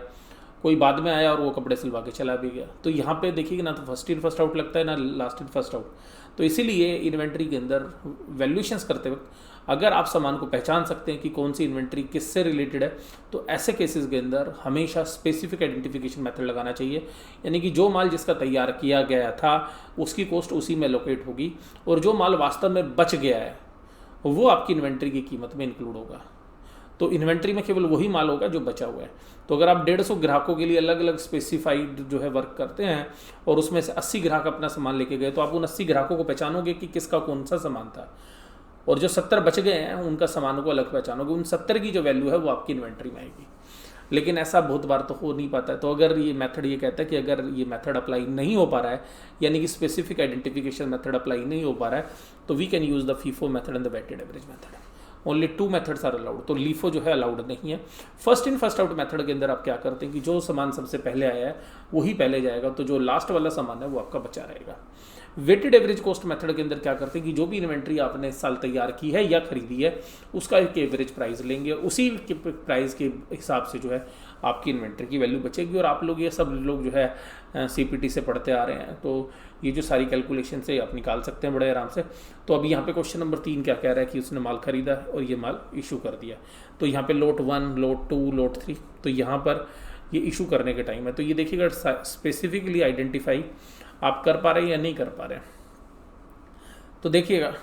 कोई बाद में आया और वो कपड़े सिलवा के चला भी गया। तो यहाँ पे देखिए ना तो फर्स्ट इन फर्स्ट आउट लगता है ना लास्ट इन फर्स्ट आउट। तो इसीलिए इन्वेंट्री के अंदर वैल्यूएशंस करते वक्त अगर आप सामान को पहचान सकते हैं कि कौन सी इन्वेंट्री किससे रिलेटेड है, तो ऐसे केसेस के अंदर हमेशा स्पेसिफिक आइडेंटिफिकेशन मेथड लगाना चाहिए। यानी कि जो माल जिसका तैयार किया गया था उसकी कॉस्ट उसी में लोकेट होगी, और जो माल वास्तव में बच गया है वो आपकी इन्वेंट्री की कीमत में इंक्लूड होगा। तो इन्वेंट्री में केवल वही माल होगा जो बचा हुआ है। तो अगर आप 150 ग्राहकों के लिए अलग अलग स्पेसिफाइड जो है वर्क करते हैं और उसमें से 80 ग्राहक अपना सामान लेके गए, तो आप उन 80 ग्राहकों को पहचानोगे कि किसका कौन सा सामान था, और जो 70 बच गए हैं उनका सामानों को अलग पहचानोगे। उन 70 की जो वैल्यू है वो आपकी इन्वेंट्री में आएगी। लेकिन ऐसा बहुत बार तो हो नहीं पाता है। तो अगर ये मेथड ये कहता है कि अगर ये मेथड अप्लाई नहीं हो पा रहा है, यानी कि स्पेसिफिक आइडेंटिफिकेशन मेथड अप्लाई नहीं हो पा रहा है, तो we can use the FIFO method and the weighted average method. Only 2 methods are allowed. तो लीफो जो है अलाउड नहीं है। First in first out method के अंदर आप क्या करते हैं कि जो सामान सबसे पहले आया है वही पहले जाएगा, तो जो लास्ट वाला सामान है वो आपका बचा रहेगा। वेटेड एवरेज कॉस्ट मेथड के अंदर क्या करते हैं कि जो भी इन्वेंट्री आपने इस साल तैयार की है या खरीदी है उसका एक एवरेज प्राइस लेंगे, उसी के प्राइस के हिसाब से जो है आपकी इन्वेंट्री की वैल्यू बचेगी। और आप लोग ये सब लोग जो है सीपीटी से पढ़ते आ रहे हैं, तो ये जो सारी कैलकुलेशन से आप निकाल सकते हैं बड़े आराम से। तो अभी यहाँ पे क्वेश्चन नंबर 3 क्या कह रहा है कि उसने माल खरीदा और ये माल इशू कर दिया। तो यहाँ पे लोट 1, लोट 2, लोट 3, तो यहाँ पर ये इशू करने के टाइम है। तो ये देखिएगा स्पेसिफिकली आइडेंटिफाई आप कर पा रहे हैं या नहीं कर पा रहे हैं। तो देखिएगा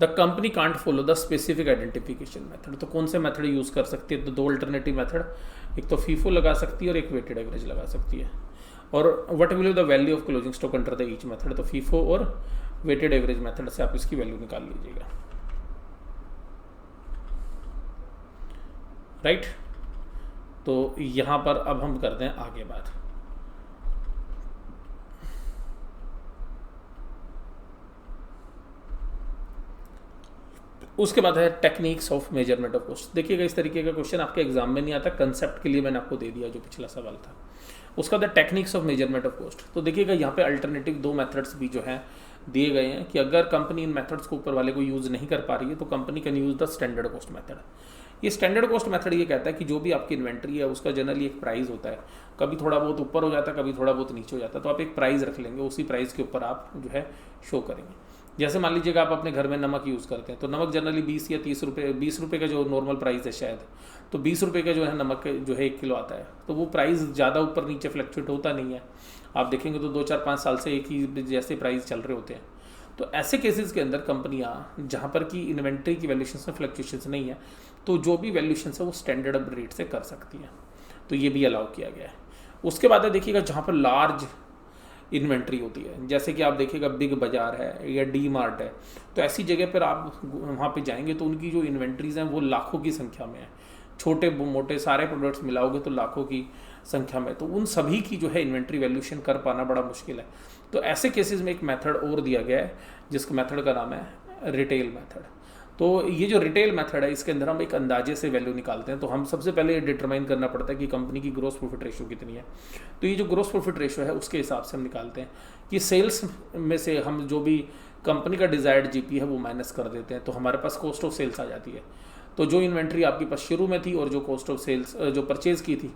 the company can't follow the specific identification method. तो कौन से मेथड यूज़ कर सकती है? तो 2 अल्टरनेटिव मेथड, एक तो फीफो लगा सकती है और एक वेटेड एवरेज लगा सकती है। और what will be the value of closing stock under the each method? तो फीफो और वेटेड एवरेज मेथड से आप इसकी वैल्यू निकाल लीजिएगा, राइट। तो यहाँ पर अब हम करते हैं आगे बात। उसके बाद है techniques of measurement of cost. देखिएगा इस तरीके का क्वेश्चन आपके एग्जाम में नहीं आता, कंसेप्ट के लिए मैंने आपको दे दिया जो पिछला सवाल था। उसका the techniques of measurement of cost. तो देखिएगा यहाँ पे अल्टरनेटिव 2 मेथड्स भी जो हैं दिए गए हैं कि अगर कंपनी इन मेथड्स को ऊपर वाले को यूज़ नहीं कर पा रही है तो company can use the standard cost method. ये स्टैंडर्ड कॉस्ट मेथड ये कहता है कि जो भी आपकी इन्वेंट्री है उसका जनरली एक प्राइस होता है, कभी थोड़ा बहुत ऊपर हो जाता है, कभी थोड़ा बहुत नीचे हो जाता है, तो आप एक प्राइस रख लेंगे, उसी प्राइस के ऊपर आप जो है शो करेंगे। जैसे मान लीजिएगा आप अपने घर में नमक यूज़ करते हैं, तो नमक जनरली 20 या 30 रुपये, 20 रुपये का जो नॉर्मल प्राइस है शायद, तो 20 रुपये का जो है नमक जो है 1 किलो आता है, तो वो प्राइस ज़्यादा ऊपर नीचे फ्लक्चुएट होता नहीं है। आप देखेंगे तो 2-4-5 साल से एक ही जैसे प्राइस चल रहे होते हैं। तो ऐसे केसेस के अंदर कंपनियां जहां पर कि इन्वेंट्री की वैल्यूएशन में फ्लक्चुएशंस नहीं है, तो जो भी वैल्यूएशन है वो स्टैंडर्ड रेट से कर सकती हैं, तो ये भी अलाउ किया गया है। उसके बाद देखिएगा जहाँ पर लार्ज इन्वेंट्री होती है, जैसे कि आप देखिएगा बिग बाज़ार है या डी मार्ट है, तो ऐसी जगह पर आप वहाँ पे जाएंगे तो उनकी जो इन्वेंट्रीज़ हैं वो लाखों की संख्या में है, छोटे मोटे सारे प्रोडक्ट्स मिलाओगे तो लाखों की संख्या में, तो उन सभी की जो है इन्वेंट्री वैल्यूएशन कर पाना बड़ा मुश्किल है। तो ऐसे केसेस में एक मेथड और दिया गया है जिसका मेथड का नाम है रिटेल मेथड। तो ये जो रिटेल मेथड है इसके अंदर हम एक अंदाजे से वैल्यू निकालते हैं। तो हम सबसे पहले ये डिटरमाइन करना पड़ता है कि कंपनी की ग्रोस प्रॉफिट रेशियो कितनी है। तो ये जो ग्रोस प्रॉफिट रेशियो है उसके हिसाब से हम निकालते हैं कि सेल्स में से हम जो भी कंपनी का डिजायर्ड जीपी है वो माइनस कर देते हैं, तो हमारे पास कॉस्ट ऑफ सेल्स आ जाती है। तो जो इन्वेंट्री आपके पास शुरू में थी और जो कॉस्ट ऑफ सेल्स जो परचेज की थी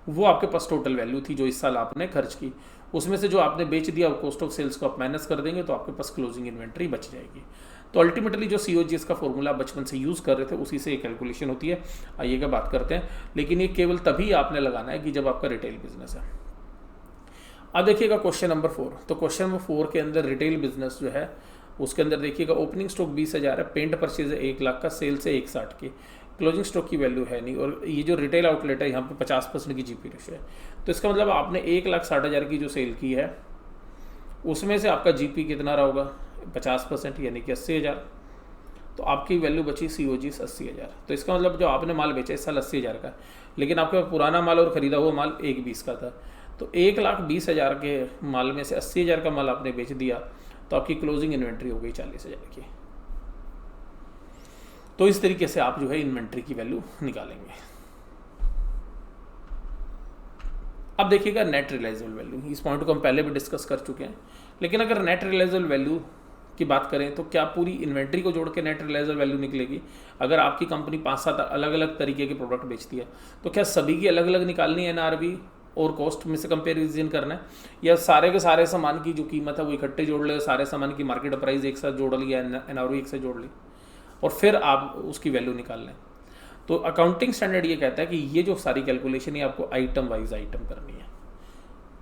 वो आपके पास टोटल वैल्यू थी जो इस साल आपने खर्च की, उसमें से जो आपने बेच दिया कॉस्ट ऑफ सेल्स को आप माइनस कर देंगे तो आपके पास क्लोजिंग इन्वेंट्री बच जाएगी। तो अल्टीमेटली जो COGS का फॉर्मूला बचपन से यूज़ कर रहे थे उसी से ये कैलकुलेशन होती है। आइएगा बात करते हैं, लेकिन ये केवल तभी आपने लगाना है कि जब आपका रिटेल बिजनेस है। अब देखिएगा क्वेश्चन नंबर 4। तो क्वेश्चन नंबर 4 के अंदर रिटेल बिजनेस जो है उसके अंदर देखिएगा ओपनिंग स्टॉक 20,000 है, पेंट परचेज है 1 लाख का, सेल्स है 160 की, क्लोजिंग स्टॉक की वैल्यू है नहीं, और ये जो रिटेल आउटलेट है यहाँ पे 50% की GP रेशियो है। तो इसका मतलब आपने 1,60,000 की जो सेल की है उसमें से आपका GP कितना रहा होगा 50%, यानी कि 80,000। तो आपकी वैल्यू बची COGS 80,000। तो इसका मतलब जो आपने माल बेचा इस साल 80,000 का, लेकिन आपके पुराना माल और ख़रीदा हुआ माल 1,20 का था, तो 1,20,000 के माल में से 80,000 का माल आपने बेच दिया, तो आपकी क्लोजिंग इन्वेंट्री हो गई 40,000 की। तो इस तरीके से आप जो है इन्वेंट्री की वैल्यू निकालेंगे। अब देखिएगा नेट रियलाइजेबल वैल्यू, इस पॉइंट को हम पहले भी डिस्कस कर चुके हैं, लेकिन अगर नेट रियलाइजेबल वैल्यू की बात करें तो क्या पूरी इन्वेंट्री को जोड़ के नेट रियलाइजेबल वैल्यू निकलेगी? अगर आपकी कंपनी 5-7 अलग अलग तरीके के प्रोडक्ट बेचती है तो क्या सभी की अलग अलग निकालनी है NRV और कॉस्ट में से कंपेरिजन करना है, या सारे के सारे सामान की जो कीमत है वो इकट्ठे जोड़ ले, सारे सामान की मार्केट प्राइस एक साथ जोड़ लिया, NRV एक साथ जोड़ ली और फिर आप उसकी वैल्यू निकाल लें? तो अकाउंटिंग स्टैंडर्ड ये कहता है कि ये जो सारी कैलकुलेशन है आपको आइटम वाइज आइटम करनी है,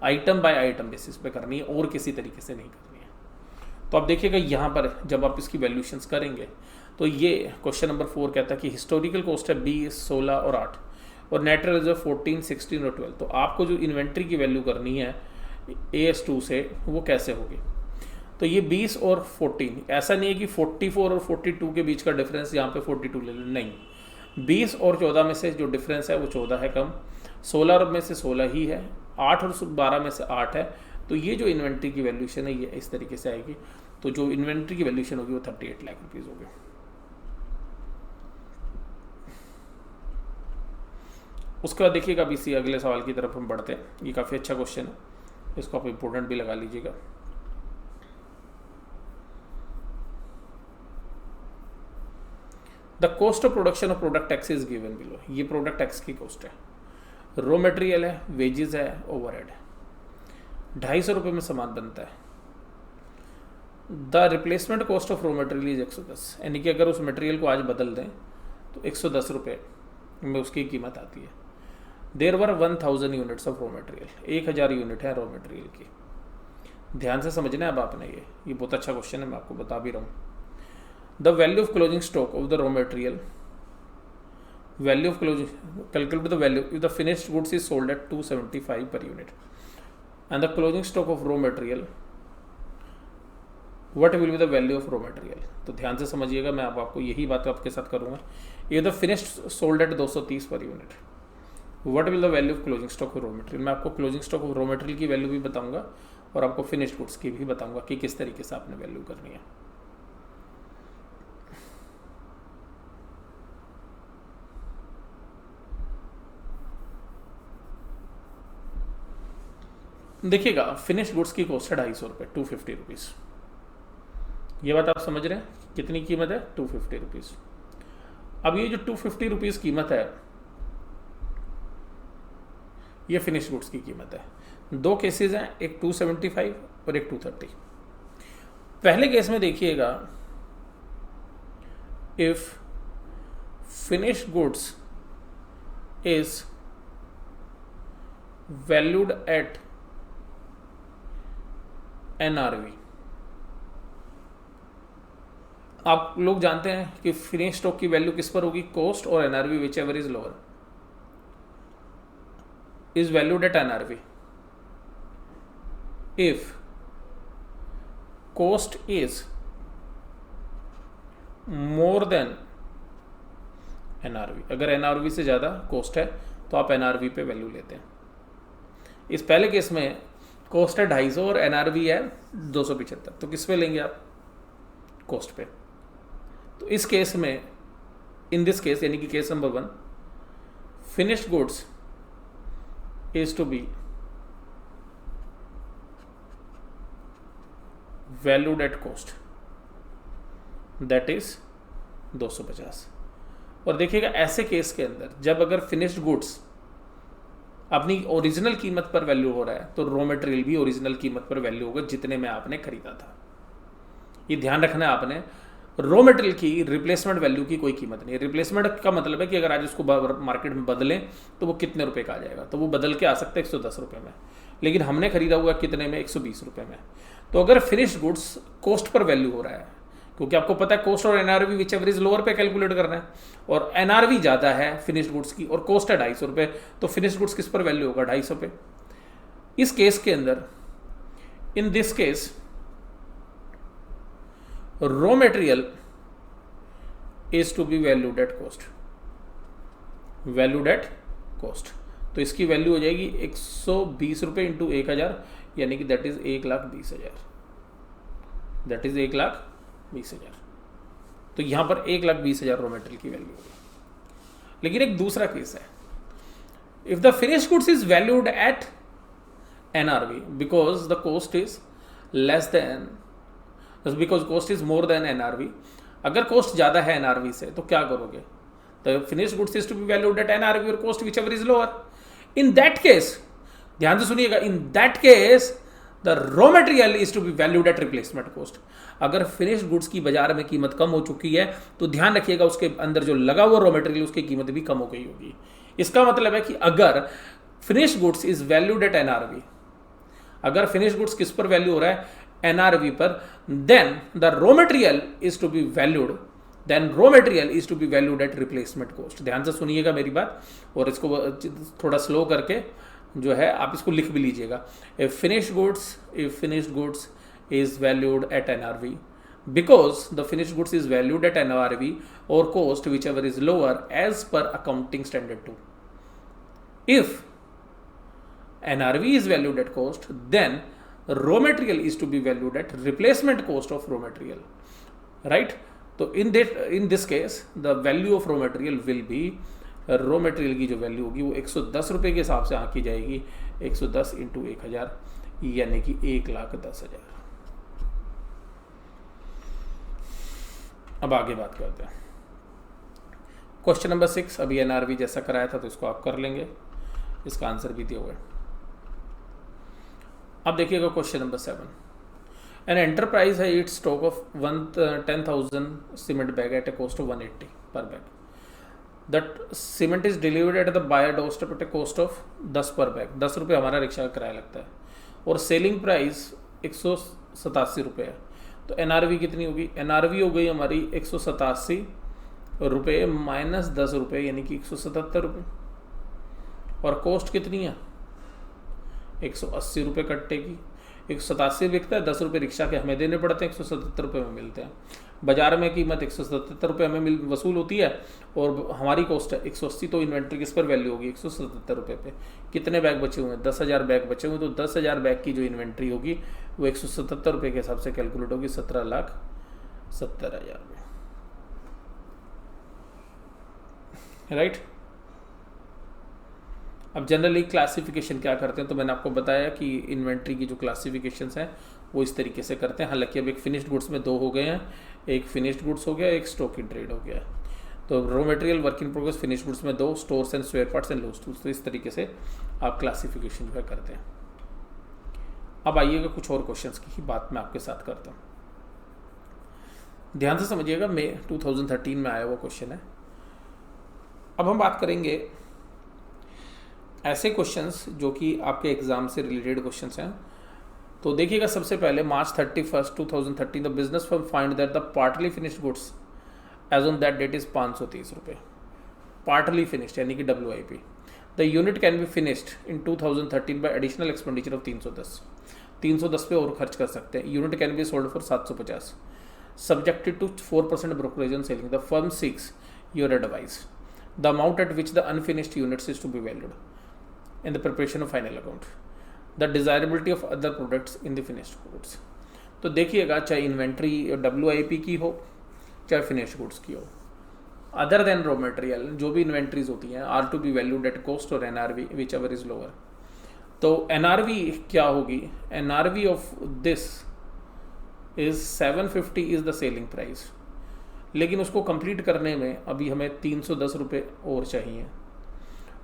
आइटम बाय आइटम बेसिस पे करनी है और किसी तरीके से नहीं करनी है। तो आप देखिएगा यहाँ पर जब आप इसकी वैल्यूशंस करेंगे तो ये क्वेश्चन नंबर 4 कहता है कि हिस्टोरिकल कॉस्ट है 20, 16 और 8 और नेट रिजर्व 14, 16 और 12। तो आपको जो इन्वेंट्री की वैल्यू करनी है AS2 से वो कैसे होगी? तो ये 20 और 14, ऐसा नहीं है कि 44 और 42 के बीच का डिफरेंस यहाँ पे 42 ले लें, नहीं, 20 और 14 में से जो डिफरेंस है वो 14 है कम, 16 में से 16 ही है, 8 और 12 में से 8 है। तो ये जो इन्वेंट्री की वैल्यूशन है ये इस तरीके से आएगी। तो जो इन्वेंट्री की वैल्यूशन होगी वो 38 लाख रुपीज़ होगी। उसके बाद देखिएगा अभी इसी अगले सवाल की तरफ हम बढ़ते हैं। ये काफ़ी अच्छा क्वेश्चन है, इसको आप इम्पोर्टेंट भी लगा लीजिएगा। The cost of production of product x is given below. ये प्रोडक्ट एक्स की कॉस्ट है, रॉ मटेरियल है, वेजेस है, ओवरहेड है। 250 रुपये में सामान बनता है। The replacement cost of raw material is 110, यानी कि अगर उस मटेरियल को आज बदल दें तो 110 रुपये में उसकी कीमत आती है। There were 1000 units of raw material, 1000 unit है रॉ मटेरियल की। ध्यान से समझना है अब आपने, ये बहुत अच्छा क्वेश्चन है, मैं आपको बता भी रहा हूँ। The value of closing stock of the raw material, value of closing, calculate the value if the finished goods is sold at 275 per unit and the closing stock of raw material, what will be the value of raw material. तो ध्यान से समझिएगा, मैं अब आपको यही बात आपके साथ करूँगा। ये the finished sold at 230 per unit, what will the value of closing stock of raw material. मैं आपको closing stock of raw material की वैल्यू भी बताऊंगा और आपको फिनिश्ड गुड्स की भी बताऊंगा कि किस तरीके से आपने वैल्यू करनी है। देखिएगा फिनिश्ड गुड्स की कॉस्ट है 250 रुपये, 250 रुपीज़। ये बात आप समझ रहे हैं, कितनी कीमत है? 250 रुपीज़। अब ये जो 250 रुपीज़ कीमत है, ये फिनिश गुड्स की कीमत है। दो केसेस हैं, एक 275 और एक 230। पहले केस में देखिएगा, if finish goods is valued at NRV। आप लोग जानते हैं कि फिनिश स्टॉक की वैल्यू किस पर होगी, कॉस्ट और NRV, whichever is lower is valued at NRV. If cost is more than NRV, अगर NRV से ज़्यादा कॉस्ट है तो आप NRV पे वैल्यू लेते हैं। इस पहले केस में कॉस्ट है 250 और NRV है 275, तो किस पे लेंगे आप, कॉस्ट पे। तो इस केस में, इन दिस केस यानी कि case number 1, finished goods is to be valued at cost, that is 250। और देखिएगा ऐसे केस के अंदर जब अगर फिनिश्ड गुड्स अपनी ओरिजिनल कीमत पर वैल्यू हो रहा है तो रॉ मटेरियल भी ओरिजिनल कीमत पर वैल्यू होगा जितने में आपने खरीदा था। ये ध्यान रखना है आपने, रॉ मटेरियल की रिप्लेसमेंट वैल्यू की कोई कीमत नहीं है। रिप्लेसमेंट का मतलब है कि अगर आज उसको मार्केट में बदलें तो वो कितने रुपए का आ जाएगा, तो वो बदल के आ सकता है 110 रुपये में, लेकिन हमने खरीदा हुआ कितने में, 120 रुपये में। तो अगर finished goods cost per value हो रहा है, क्योंकि आपको पता है कॉस्ट और NRV whichever is lower पे कैलकुलेट करना है, और NRV ज़्यादा है फिनिश्ड गुड्स की और कॉस्ट है 250 रुपये, तो फिनिश्ड गुड्स किस पर वैल्यू होगा, 250 पे। इस केस के अंदर, इन this case, raw material is to be valued at cost, valued at cost। तो इसकी वैल्यू हो जाएगी 120 रुपये इंटू 1000, यानी कि दैट इज 1,20,000, दैट इज 1,20,000। तो यहां पर 1,20,000 रॉ मटेरियल की वैल्यू होगी। लेकिन एक दूसरा केस है, if the finish goods is valued at NRV because the cost is less than, because cost is more than NRV। अगर कॉस्ट ज़्यादा है NRV से तो क्या करोगे, the finish goods is to be valued at NRV और cost whichever is lower. In that case, ध्यान से सुनिएगा, in that case the raw material is to be valued at replacement cost. अगर finish goods की बाजार में कीमत कम हो चुकी है तो ध्यान रखिएगा उसके अंदर जो लगा हुआ रॉ मटेरियल उसकी कीमत भी कम हो गई होगी। इसका मतलब है कि अगर finish goods is valued at NRV, अगर फिनिश गुड्स किस पर वैल्यू हो रहा है, NRV पर, then the raw material is to be valued, then raw material is to be valued at replacement cost। ध्यान से सुनिएगा मेरी बात, और इसको थोड़ा स्लो करके जो है आप इसको लिख भी लीजिएगा। if finished goods is valued at NRV because the finished goods is valued at NRV or cost whichever is lower as per accounting standard 2। if NRV is valued at cost, then raw material is to be valued at replacement cost of raw material, right? तो in this case the value of raw material will be, raw material की जो value होगी वो 110 रुपये के हिसाब से आंकी जाएगी, 110 इंटू 1000 यानी कि 1,10,000। अब आगे बात करते हैं क्वेश्चन नंबर 6। अभी NRV जैसा कराया था तो इसको आप कर लेंगे, इसका आंसर भी दिया हुआ है। अब देखिएगा क्वेश्चन नंबर 7। एन एंटरप्राइज है it stock of 10,000 cement bag at a cost of 180 per bag. That cement is delivered at the buyer doorstep at a cost of 10 per bag. 10 रुपये हमारा रिक्शा का किराया लगता है और सेलिंग प्राइस 187 रुपये है। तो NRV कितनी होगी, NRV हो गई हमारी 187 रुपये माइनस 10 रुपये यानी कि 177 रुपये, और कॉस्ट कितनी है 180 रुपये कट्टे की। 187 बिकता है, 10 रुपये रिक्शा के हमें देने पड़ते हैं, 177 रुपये में मिलते हैं। बाजार में कीमत 177 रुपये हमें वसूल होती है और हमारी कॉस्ट है 180। तो इन्वेंट्री किस पर वैल्यू होगी 177 रुपये पे। कितने बैग बचे हुए हैं 10,000 बैग बचे हुए, तो 10,000 बैग की जो इन्वेंट्री होगी वो 177 रुपये के हिसाब से कैलकुलेट होगी 17,70,000 में, राइट। अब जनरली क्लासिफिकेशन क्या करते हैं, तो मैंने आपको बताया कि इन्वेंट्री की जो क्लासिफिकेशंस हैं वो इस तरीके से करते हैं। हालांकि अब एक फिनिश्ड गुड्स में 2 हो गए हैं, एक फिनिश्ड गुड्स हो गया, एक स्टॉक इन ट्रेड हो गया। तो raw material, work in progress, finish goods में 2, stores and spare parts and lost tools. तो इस तरीके से आप क्लासिफिकेशन जो है करते हैं। अब आइएगा कुछ और क्वेश्चंस की बात मैं आपके साथ करता हूँ, ध्यान से समझिएगा। मई 2013 में आया हुआ क्वेश्चन है। अब हम बात करेंगे ऐसे क्वेश्चंस जो कि आपके एग्जाम से रिलेटेड क्वेश्चंस हैं। तो देखिएगा, सबसे पहले March 31, 2013 the business firm find that the partly finished goods as on that date is 530 रुपये। पार्टली फिनिश्ड यानी कि WIP। The unit can be finished in 2013 by additional expenditure of 310 per और खर्च कर सकते हैं। Unit can be sold for 750 subjected to 4% brokerage on selling. The firm seeks your advice. The amount at which the unfinished units is to be valued in the preparation of final account. The desirability of other products in the finished goods. तो देखिएगा, चाहे inventory WIP की हो चाहे finished goods की हो, other than raw material जो भी इन्वेंट्रीज होती हैं are to be valued at cost और NRV whichever is lower. तो NRV क्या होगी? NRV of this is 750 is the selling price, लेकिन उसको कंप्लीट करने में अभी हमें 310 रुपये और चाहिए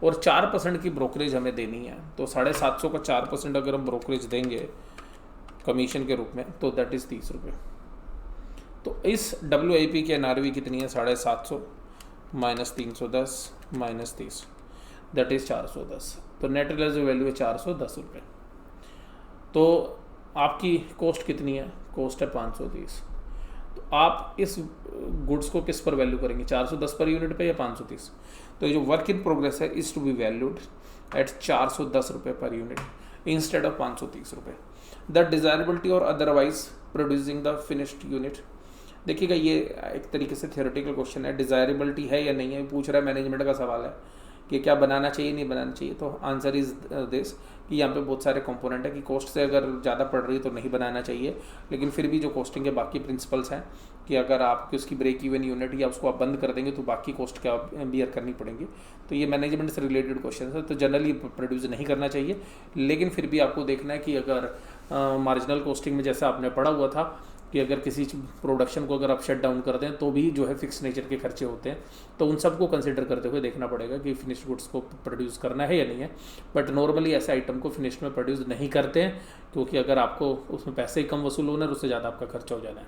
और 4% की ब्रोकरेज हमें देनी है। तो 750 का 4% अगर हम ब्रोकरेज देंगे कमीशन के रूप में तो दैट इज़ 30 रुपये। तो इस WIP की NRV कितनी है? 750 माइनस 310 माइनस 30 दैट इज़ 410। तो नेट रियलाइज्ड वैल्यू है 410 रुपये। तो आपकी कॉस्ट कितनी है? कॉस्ट है 530। तो आप इस गुड्स को किस पर वैल्यू करेंगे? 410 पर यूनिट पे या 530? तो ये जो वर्क इन प्रोग्रेस है is to be valued at 410 रुपये पर यूनिट इंस्टेड ऑफ 530 रुपये। द डिजायरेबिलिटी और otherwise producing the finished unit. देखिएगा, ये एक तरीके से थियोरेटिकल क्वेश्चन है। डिजायरेबिलिटी है या नहीं है पूछ रहा है, मैनेजमेंट का सवाल है कि क्या बनाना चाहिए नहीं बनाना चाहिए। तो आंसर इज दिस कि यहाँ पे बहुत सारे कंपोनेंट है कि कॉस्ट से अगर ज़्यादा पड़ रही है तो नहीं बनाना चाहिए, लेकिन फिर भी जो कॉस्टिंग के बाकी प्रिंसिपल्स हैं कि अगर आपकी उसकी ब्रेक इवन यूनिट या उसको आप बंद कर देंगे तो बाकी कॉस्ट क्या बियर करनी पड़ेंगी। तो ये मैनेजमेंट से रिलेटेड क्वेश्चन है। तो जनरली प्रोड्यूस नहीं करना चाहिए, लेकिन फिर भी आपको देखना है कि अगर मार्जिनल कॉस्टिंग में जैसा आपने पढ़ा हुआ था कि अगर किसी प्रोडक्शन को अगर आप शट डाउन कर दें तो भी जो है फिक्स नेचर के खर्चे होते हैं, तो उन सबको कंसिडर करते हुए देखना पड़ेगा कि फिनिश्ड गुड्स को प्रोड्यूस करना है या नहीं है। बट नॉर्मली ऐसे आइटम को फिनिश्ड में प्रोड्यूस नहीं करते हैं, क्योंकि अगर आपको उसमें पैसे ही कम वसूल होना है उससे ज़्यादा आपका खर्चा हो जाना है।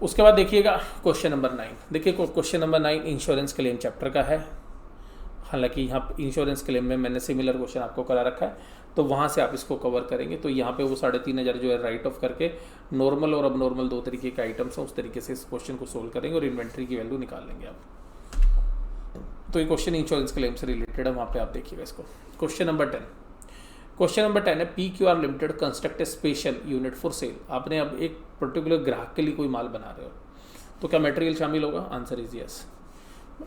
उसके बाद देखिएगा क्वेश्चन नंबर 9। देखिए question number 9 insurance claim chapter का है। हालांकि यहाँ इंश्योरेंस क्लेम में मैंने सिमिलर क्वेश्चन आपको करा रखा है, तो वहाँ से आप इसको कवर करेंगे। तो यहाँ पे वो 3500 जो है राइट ऑफ करके नॉर्मल और अब नॉर्मल 2 तरीके के आइटम्स हैं, उस तरीके से इस क्वेश्चन को सोल्व करेंगे और इन्वेंट्री की वैल्यू निकाल लेंगे आप। तो ये क्वेश्चन इंश्योरेंस क्लेम से रिलेटेड है, वहाँ पे आप देखिएगा इसको। Question number 10। क्वेश्चन नंबर 10 है PQR limited construct A special unit for sale. आपने अब एक पर्टिकुलर ग्राहक के लिए कोई माल बना रहे हो, तो क्या मटेरियल शामिल होगा? Answer is yes.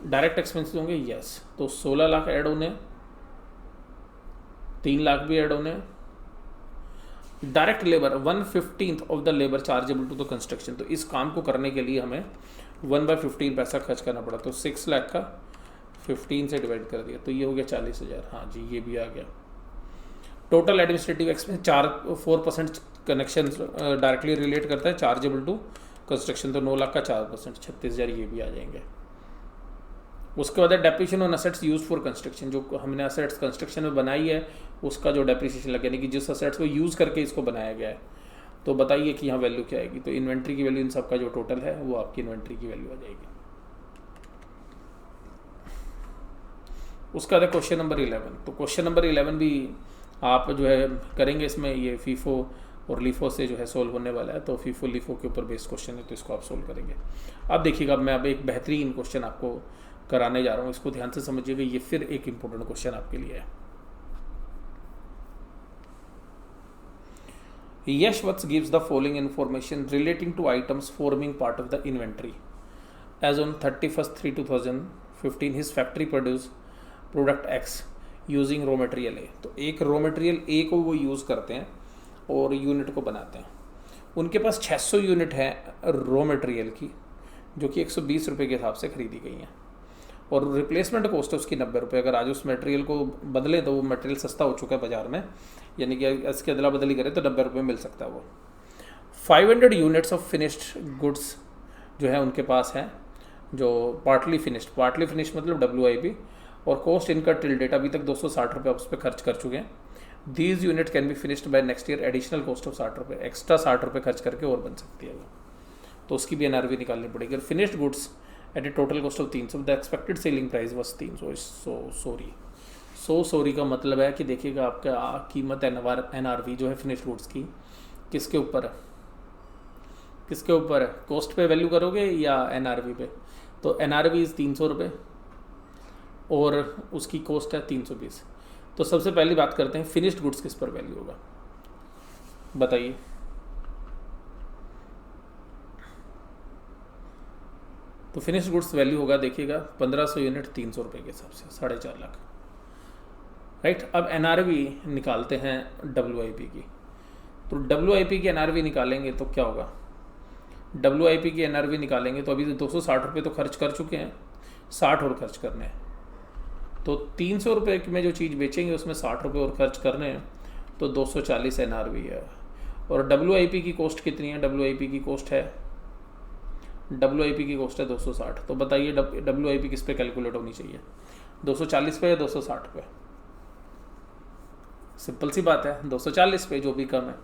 Direct expenses होंगे? यस। तो 16 लाख ऐड होने, 3 लाख भी ऐड होने। Direct labour 1/15 of the labour chargeable to the construction. तो इस काम को करने के लिए हमें 1/15 पैसा खर्च करना पड़ा। तो 6 लाख का 15 से डिवाइड कर दिया तो ये हो गया 40,000। हाँ जी, ये भी आ गया। Total administrative expense 4% connection directly relate करता है चार्जेबल टू कंस्ट्रक्शन, तो 9 लाख का 4% 36,000 ये भी आ जाएंगे। उसके बाद depreciation on assets use for construction. जो हमने असेट्स कंस्ट्रक्शन में बनाई है उसका जो डेप्रिसिएशन लगे, यानी कि जिस असेट्स को यूज़ करके इसको बनाया गया है, तो बताइए कि यहाँ वैल्यू क्या आएगी। तो इन्वेंट्री की वैल्यू इन सब का जो टोटल है वो आपकी इन्वेंट्री की वैल्यू आ जाएगी। उसका है क्वेश्चन नंबर 11। तो क्वेश्चन नंबर 11 भी आप जो है करेंगे, इसमें ये फीफो और लीफो से जो है सोल्व होने वाला है। तो फीफो लीफो के ऊपर बेस्ड क्वेश्चन है, तो इसको आप सोल्व करेंगे। अब देखिएगा, मैं अब एक बेहतरीन क्वेश्चन आपको कराने जा रहा हूँ, इसको ध्यान से समझिएगा। ये फिर एक इंपॉर्टेंट क्वेश्चन आपके लिए है। Yashwats gives the following information relating to items forming part of the inventory. As on 31/3/2015, his factory produced product X using raw material A. तो एक रॉ मटेरियल A को वो यूज़ करते हैं और यूनिट को बनाते हैं। उनके पास 600 यूनिट है रॉ मटेरियल की, जो कि 120 रुपये के हिसाब से खरीदी गई हैं, और रिप्लेसमेंट कॉस्ट है उसकी 90 रुपये। अगर आज उस मटेरियल को बदलें तो वो मटेरियल सस्ता हो चुका है बाजार में, यानी कि इसकी अदला बदली करें तो 90 रुपये मिल सकता है वो। 500 यूनिट्स ऑफ फिनिश्ड गुड्स जो है उनके पास है, जो पार्टली फिनिश्ड मतलब WIP, और कॉस्ट इनकर्ड टिल डेट अभी तक 260 रुपये उस पर खर्च कर चुके हैं। These unit can be finished by next year, additional cost of 60 रुपये, एक्स्ट्रा 60 रुपये खर्च करके और बन सकती है वो, तो उसकी भी NRV निकालनी पड़ेगी। और finished goods at A total cost of 300, the expected selling price was 300। Sorry का मतलब है कि देखिएगा आपका कीमत NRV जो है फिनिश्ड गुड्स की किसके ऊपर है, कॉस्ट पे वैल्यू करोगे या NRV पे? तो NRV इज़ 300 रुपये और उसकी कॉस्ट है 320। तो सबसे पहली बात करते हैं फिनिश्ड गुड्स किस पर वैल्यू होगा, बताइए। तो फिनिश्ड गुड्स वैल्यू होगा, देखिएगा 1500 यूनिट 300 रुपये के हिसाब से 4.5 लाख, राइट। अब NRV निकालते हैं WIP की। तो WIP की NRV निकालेंगे तो क्या होगा, WIP की NRV निकालेंगे तो अभी 260 रुपये तो खर्च कर चुके हैं, 60 और खर्च करने हैं। तो 300 रुपये में जो चीज़ बेचेंगे उसमें 60 रुपये और खर्च करने हैं, तो 240 NRV है। और WIP की कॉस्ट कितनी है, WIP की कॉस्ट है 260। तो बताइए WIP किस पे कैलकुलेट होनी चाहिए, 240 पे या 260 पे? सिंपल सी बात है, 240 पे, जो भी कम है।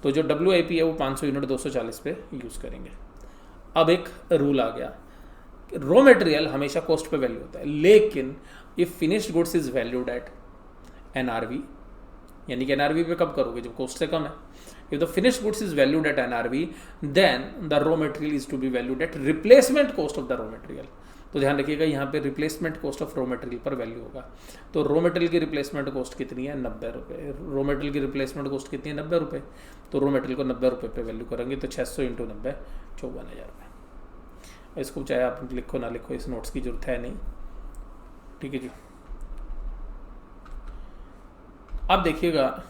तो जो WIP है वो 500 यूनिट 240 पे यूज़ करेंगे। अब एक रूल आ गया, रॉ मटेरियल हमेशा कॉस्ट पे वैल्यू होता है, लेकिन if finished goods is valued at NRV, यानी कि NRV पे कब करोगे, जब कॉस्ट से कम है। If the finished goods is valued at NRV, then the raw material is to be valued at replacement cost of the raw material. तो ध्यान रखिएगा यहाँ पे replacement cost of raw material पर वैल्यू होगा। तो रॉ मटेरियल की replacement cost कितनी है, 90 रुपये। रॉ मटेरियल की रिप्लेसमेंट कॉस्ट कितनी है, 90 रुपये। तो रॉ मटेरियल को 90 रुपये पे वैल्यू करेंगे, तो 600 × 90 54,000 रुपये। इसको चाहे आप लिखो ना लिखो, इस नोट्स की जरूरत है नहीं, ठीक है जी। अब देखिएगा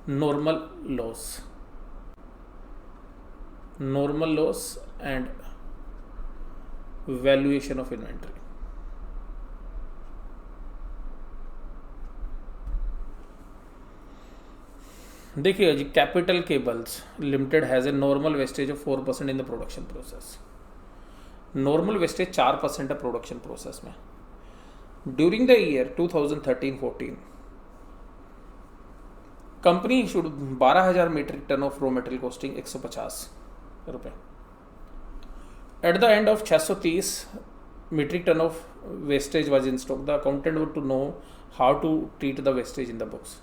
normal loss and valuation of inventory. देखिएगा जी, Capital Cables Limited has a normal wastage of 4% in the production process. Normal wastage 4% है प्रोडक्शन प्रोसेस में। During the year 2013-14 company issued 12,000 metric ton of raw material costing 150 रुपये। At the end of 630 metric ton of wastage was in stock. The accountant would to know how to treat the wastage in the books.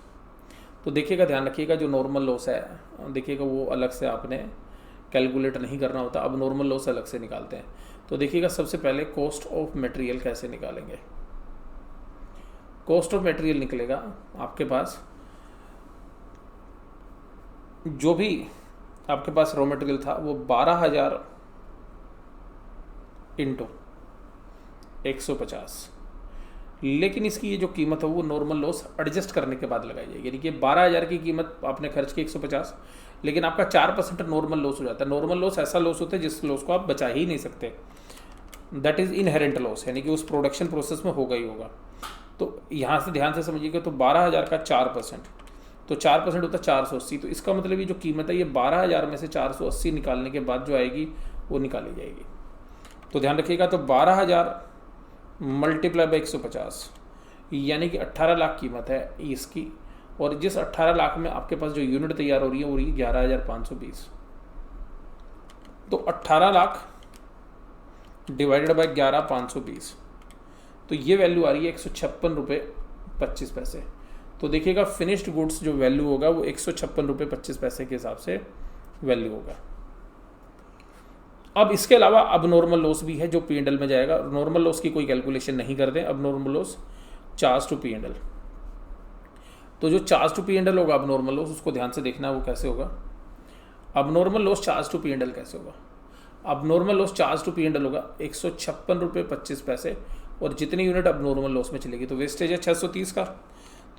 तो देखिएगा, ध्यान रखिएगा, जो normal loss है देखिएगा वो अलग से आपने कैलकुलेट नहीं करना होता, अब नॉर्मल लॉस अलग से निकालते हैं। तो देखिएगा सबसे पहले कॉस्ट ऑफ मटेरियल कैसे निकालेंगे। कॉस्ट ऑफ मटेरियल निकलेगा आपके पास, जो भी आपके पास रॉ मटेरियल था वो 12,000 × 150, लेकिन इसकी ये जो कीमत है वो नॉर्मल लॉस एडजस्ट करने के बाद लगाई जाएगी। यानी कि 12,000 की कीमत आपने खर्च की 150, लेकिन आपका 4% नॉर्मल लॉस हो जाता है। नॉर्मल लॉस ऐसा लॉस होता है जिस लॉस को आप बचा ही नहीं सकते, दैट इज़ इनहेरेंट लॉस, यानी कि उस प्रोडक्शन प्रोसेस में होगा ही होगा। तो यहाँ से ध्यान से समझिएगा, तो 12,000 का 4%, तो 4% होता है 480। तो इसका मतलब ये जो कीमत है ये 12,000 में से 480 निकालने के बाद जो आएगी वो निकाली जाएगी। तो ध्यान रखिएगा, तो 12,000 मल्टीप्लाई बाई 150 यानी कि 18 लाख कीमत है इसकी, और जिस 18 लाख में आपके पास जो यूनिट तैयार हो रही है वो रही 11,520। तो 18 लाख डिवाइडेड बाई 11,520, तो ये वैल्यू आ रही है 156 रुपये 25 पैसे। तो देखिएगा फिनिश्ड गुड्स जो वैल्यू होगा वो 156 रुपये 25 पैसे के हिसाब से वैल्यू होगा। अब इसके अलावा अब नॉर्मल लॉस भी है जो P&L में जाएगा। नॉर्मल लॉस की कोई कैलकुलेशन नहीं करते, अब normal loss charge to P&L। तो जो चार्ज टू P&L होगा अब नॉर्मल लॉस, उसको ध्यान से देखना वो कैसे होगा। अब normal loss charge to P&L कैसे होगा, अब normal loss charge to P&L होगा 156 रुपये 25 पैसे, और जितनी यूनिट अब नॉर्मल लॉस में चलेगी, तो वेस्टेज है 630 का,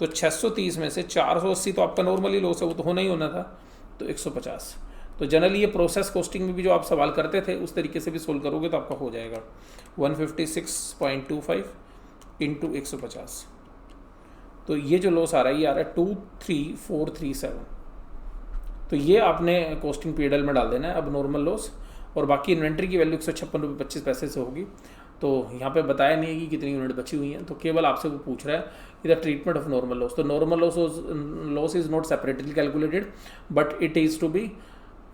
तो 630 में से 480 तो आपका नॉर्मली लॉस है, वो तो होना ही होना था, तो 150। तो जनरली ये प्रोसेस कॉस्टिंग में भी जो आप सवाल करते थे उस तरीके से भी सोल्व करोगे तो आपका हो जाएगा 156.25 × 150। तो ये जो लॉस आ रहा है ये आ रहा है 23437। तो ये आपने कॉस्टिंग P&L में डाल देना है अब नॉर्मल लॉस, और बाकी इन्वेंट्री की वैल्यू 156 रुपये 25 पैसे से होगी। तो यहाँ पे बताया नहीं है कि कितनी यूनिट बची हुई हैं, तो केवल आपसे वो पूछ रहा है कि the treatment of normal loss. तो normal loss is not separately calculated but it is to be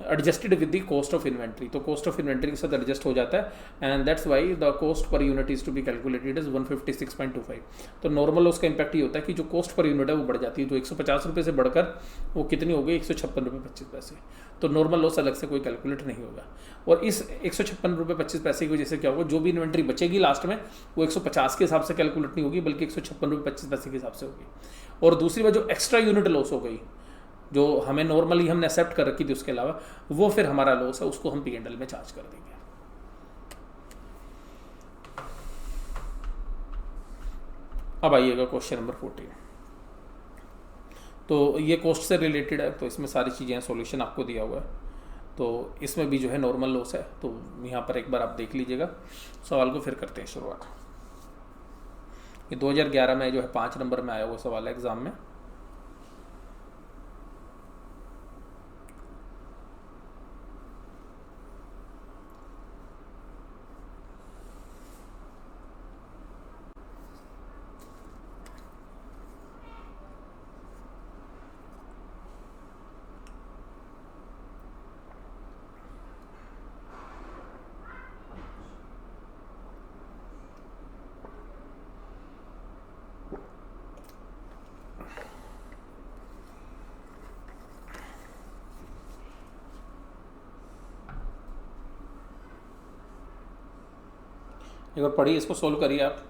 adjusted with the cost of inventory. तो कॉस्ट ऑफ इन्वेंट्री के साथ एडजस्ट हो जाता है and that's why the cost per unit is to be calculated is 156.25। तो normal loss का impact ये होता है कि जो कॉस्ट पर यूनिट है वो बढ़ जाती है, तो 150 रुपये से बढ़कर वो कितनी हो गई 156 रुपये 25 पैसे। तो नॉर्मल लॉस अलग से कोई कैलकुलेट नहीं होगा। और इस 156 रुपये 25 पैसे की वजह से क्या होगा, जो भी इन्वेंट्री बचेगी लास्ट में वो 150 के हिसाब से कैलकुलेट नहीं होगी बल्कि 156 रुपये 25 पैसे के हिसाब से होगी। और दूसरी बात, जो एक्स्ट्रा यूनिट लॉस हो गई जो हमें नॉर्मली हमने एक्सेप्ट कर रखी थी उसके अलावा, वो फिर हमारा लॉस है, उसको हम P&L में चार्ज कर देंगे। अब आइएगा क्वेश्चन नंबर 14। तो ये कॉस्ट से रिलेटेड है, तो इसमें सारी चीज़ें सॉल्यूशन आपको दिया हुआ है। तो इसमें भी जो है नॉर्मल लॉस है, तो यहाँ पर एक बार आप देख लीजिएगा। सवाल को फिर करते हैं शुरुआत। ये 2011 में जो है 5 नंबर में आया हुआ सवाल है एग्जाम में। एक बार पढ़िए, इसको सोल्व करिए आप।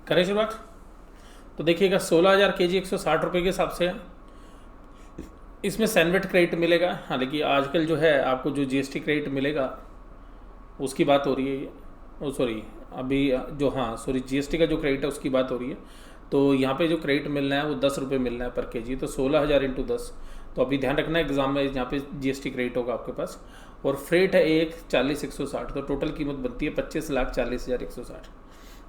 करें शुरुआत। तो देखिएगा 16,000 kg 160 रुपये के हिसाब से है। इसमें सैनवेट क्रेडिट मिलेगा, हालांकि आजकल जो है आपको जो जीएसटी क्रेडिट मिलेगा उसकी बात हो रही है, ओ सॉरी अभी जो, हाँ सॉरी, जीएसटी का जो क्रेडिट है उसकी बात हो रही है। तो यहाँ पे जो क्रेडिट मिलना है वो 10 रुपये मिलना है पर केजी, तो 16,000 इंटू 10। तो अभी ध्यान रखना है एग्जाम में यहाँ पे जीएसटी क्रेडिट होगा आपके पास। और फ्रेट है 1,40,160, तो टोटल कीमत बनती है 25,40,160।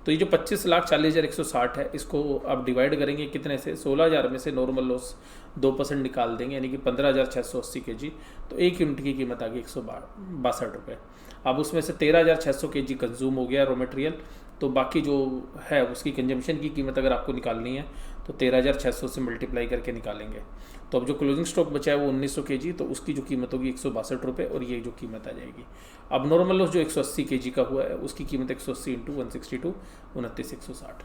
तो ये जो 25,40,160 है इसको आप डिवाइड करेंगे कितने से, 16,000 में से नॉर्मल लॉस 2% निकाल देंगे, यानी कि 15,680 kg। तो एक यूनिट की कीमत आ गई 162 रुपये। अब उसमें से 13,600 kg कंज्यूम हो गया रॉ मटेरियल, तो बाकी जो है उसकी कंजम्पशन की कीमत अगर आपको निकालनी है तो 13,600 से मल्टीप्लाई करके निकालेंगे। तो अब जो क्लोजिंग स्टॉक बचा है वो 1,900 kg, तो उसकी जो कीमत होगी 162 रुपये, और ये जो कीमत आ जाएगी। अब नॉर्मल लॉस जो 180 kg का हुआ है उसकी कीमत 180 इंटू 162 29,160।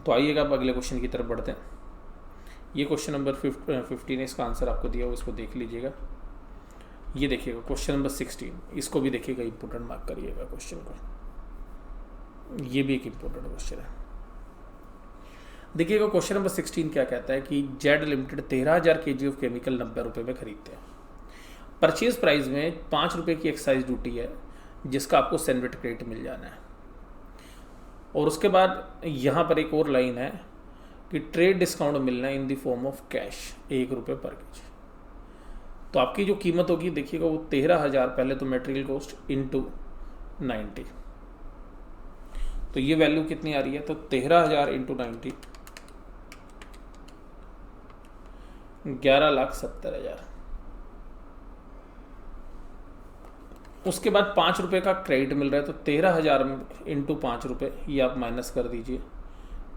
तो आइएगा अब अगले क्वेश्चन की तरफ बढ़ते हैं। ये क्वेश्चन नंबर 15 है, इसका आंसर आपको दिया हुआ, इसको देख लीजिएगा। ये देखिएगा क्वेश्चन नंबर 16, इसको भी देखिएगा, इंपॉर्टेंट मार्क करिएगा क्वेश्चन को, ये भी एक इंपॉर्टेंट क्वेश्चन है। देखिएगा क्वेश्चन नंबर 16 क्या कहता है कि Z limited 13,000 kg of chemical 90 रुपये में खरीदते हैं। परचेज प्राइस में 5 रुपये की एक्साइज ड्यूटी है जिसका आपको सैनवेट क्रेडिट मिल जाना है। और उसके बाद यहाँ पर एक और लाइन है कि ट्रेड डिस्काउंट मिलना है इन द फॉर्म ऑफ कैश 1 रुपये पर केजी। तो आपकी जो कीमत होगी देखिएगा वो 13,000, पहले तो मटेरियल कॉस्ट इंटू 90, तो ये वैल्यू कितनी आ रही है, तो 13,000 इंटू 90 11,70,000। उसके बाद 5 रुपये का क्रेडिट मिल रहा है, तो 13,000 इंटू 5 रुपये, ये आप माइनस कर दीजिए,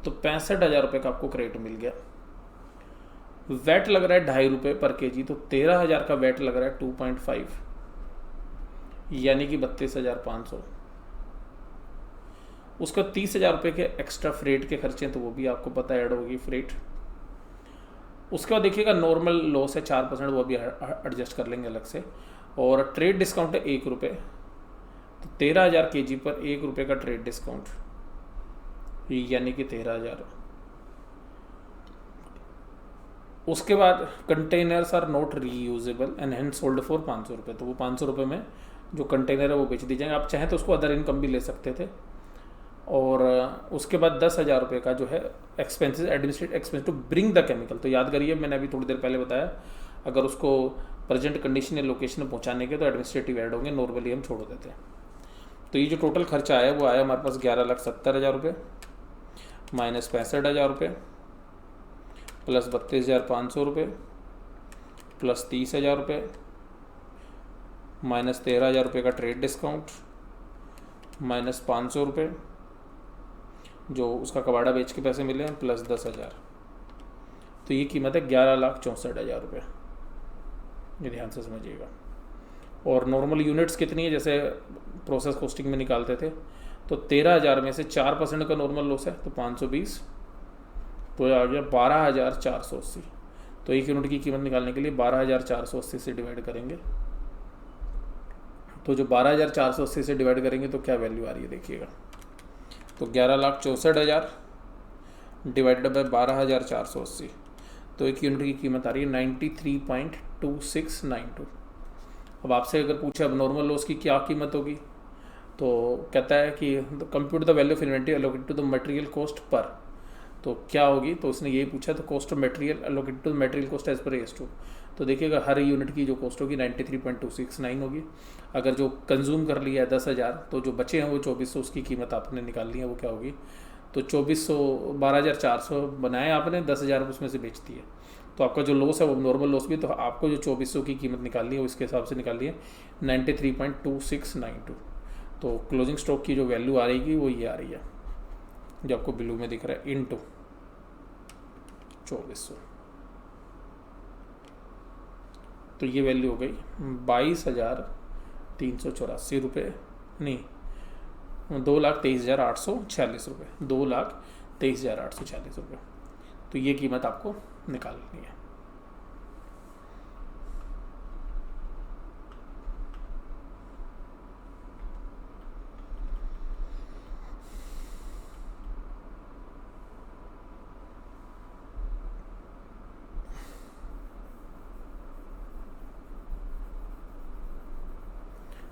तो 65,000 रुपये का आपको क्रेडिट मिल गया। वैट लग रहा है 2.5 रुपये पर केजी, तो 13,000 का वैट लग रहा है 2.5, यानी कि 32,500। उसका 30,000 रुपये के एक्स्ट्रा फ्रेट के खर्चे, तो वो भी आपको पता ऐड होगी फ्रेट। उसके बाद देखिएगा नॉर्मल लॉस है 4%, वो भी एडजस्ट कर लेंगे अलग से। और ट्रेड डिस्काउंट है 1 रुपये, तो 13,000 kg पर 1 रुपये का ट्रेड डिस्काउंट, यानी कि 13,000। उसके बाद containers are not reusable and hand sold for 500 रुपये, तो वो 500 रुपये में जो कंटेनर है वो बेच दी जाएंगे। आप चाहें तो उसको अदर इनकम भी ले सकते थे। और उसके बाद 10,000 रुपये का जो है expenses, administrative expense to bring the chemical. तो याद करिए मैंने अभी थोड़ी देर पहले बताया, अगर उसको प्रेजेंट कंडीशन या लोकेशन में पहुंचाने के तो एडमिनिस्ट्रेटिव ऐड होंगे, नॉर्मली हम छोड़ देते हैं। तो ये जो टोटल खर्चा आया वो आया हमारे पास 11,70,000 रुपये माइनस 65,000 रुपये प्लस 32,500 रुपये प्लस 30,000 रुपये माइनस 13,000 रुपये का ट्रेड डिस्काउंट माइनस 500 रुपये जो उसका कबाड़ा बेच के पैसे मिले हैं प्लस 10,000। तो ये कीमत है 11,64,000 रुपये, ये ध्यान से समझिएगा। और नॉर्मल यूनिट्स कितनी है, जैसे प्रोसेस कॉस्टिंग में निकालते थे, तो 13,000 में से 4% का नॉर्मल लॉस है, तो 520, तो आ गया 12,480। तो एक यूनिट की कीमत निकालने के लिए 12,480 से डिवाइड करेंगे। तो जो 12,480 से डिवाइड करेंगे तो क्या वैल्यू आ रही है देखिएगा, तो 11,64,000 डिवाइडेड बाय 12,480, तो एक यूनिट की कीमत आ रही है 93.2692। अब आपसे अगर पूछे अब नॉर्मल लॉस की क्या कीमत होगी, तो कहता है कि compute the value of inventory allocated to the material cost पर, तो क्या होगी, तो उसने यही पूछा, तो cost of material allocated to material cost as per AS2। तो देखिएगा हर यूनिट की जो कॉस्ट होगी 93.269 होगी। अगर जो कंज्यूम कर लिया है 10,000, तो जो बचे हैं वो 2,400, उसकी कीमत आपने निकालनी है, वो क्या होगी, तो 2,400 12,400 बनाए आपने, 10,000 उसमें से बेचती है, तो आपका जो लॉस है वो नॉर्मल लॉस भी, तो आपको जो 2,400 की कीमत निकालनी है वो इसके हिसाब से निकालनी है 93.2692। तो क्लोजिंग स्टॉक की जो वैल्यू आ रही वो ये आ रही है जो आपको ब्लू में दिख रहा है, इंटू 2,400। तो ये वैल्यू हो गई 22,384 रुपये, नहीं 2,23,846 रुपये, 2,23,846 रुपये। तो ये कीमत आपको निकालनी है।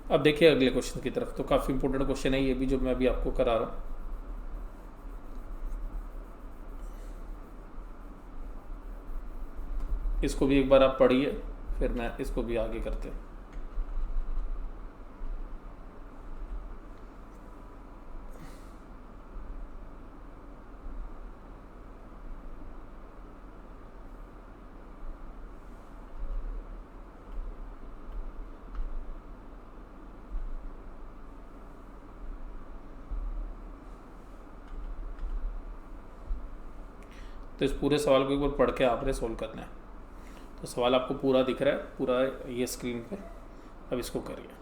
अब देखिए अगले क्वेश्चन की तरफ, तो काफ़ी इंपॉर्टेंट क्वेश्चन है ये भी जो मैं अभी आपको करा रहा हूँ। इसको भी एक बार आप पढ़िए, फिर मैं इसको भी आगे करते हैं। तो इस पूरे सवाल को एक बार पढ़ के आपने सोल्व करना है। तो सवाल आपको पूरा दिख रहा है, पूरा ये स्क्रीन पे, अब इसको करिए।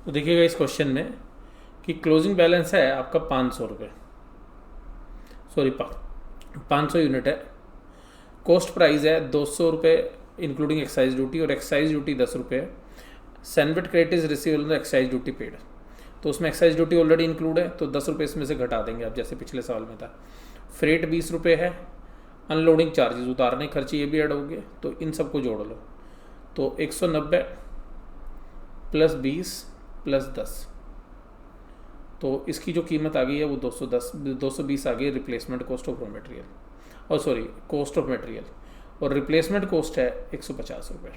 तो देखिएगा इस क्वेश्चन में कि क्लोजिंग बैलेंस है आपका 500 रुपये, सॉरी 500 यूनिट है। कॉस्ट प्राइस है 200 रुपये इंक्लूडिंग एक्साइज ड्यूटी, और एक्साइज ड्यूटी 10 रुपये है। CENVAT credit is receivable excise duty paid, तो उसमें एक्साइज ड्यूटी ऑलरेडी इंक्लूड है, तो 10 रुपये इसमें से घटा देंगे आप, जैसे पिछले सवाल में था। फ्रेट 20 रुपये है। अनलोडिंग चार्जेस, उतारने खर्चे ये भी ऐड हो गए, तो इन सबको जोड़ लो। तो 190 प्लस 20 प्लस 10, तो इसकी जो कीमत आ गई है वो 220 आ गई replacement cost of raw material, और सॉरी कॉस्ट ऑफ मटेरियल, और रिप्लेसमेंट कॉस्ट है 150 रुपये।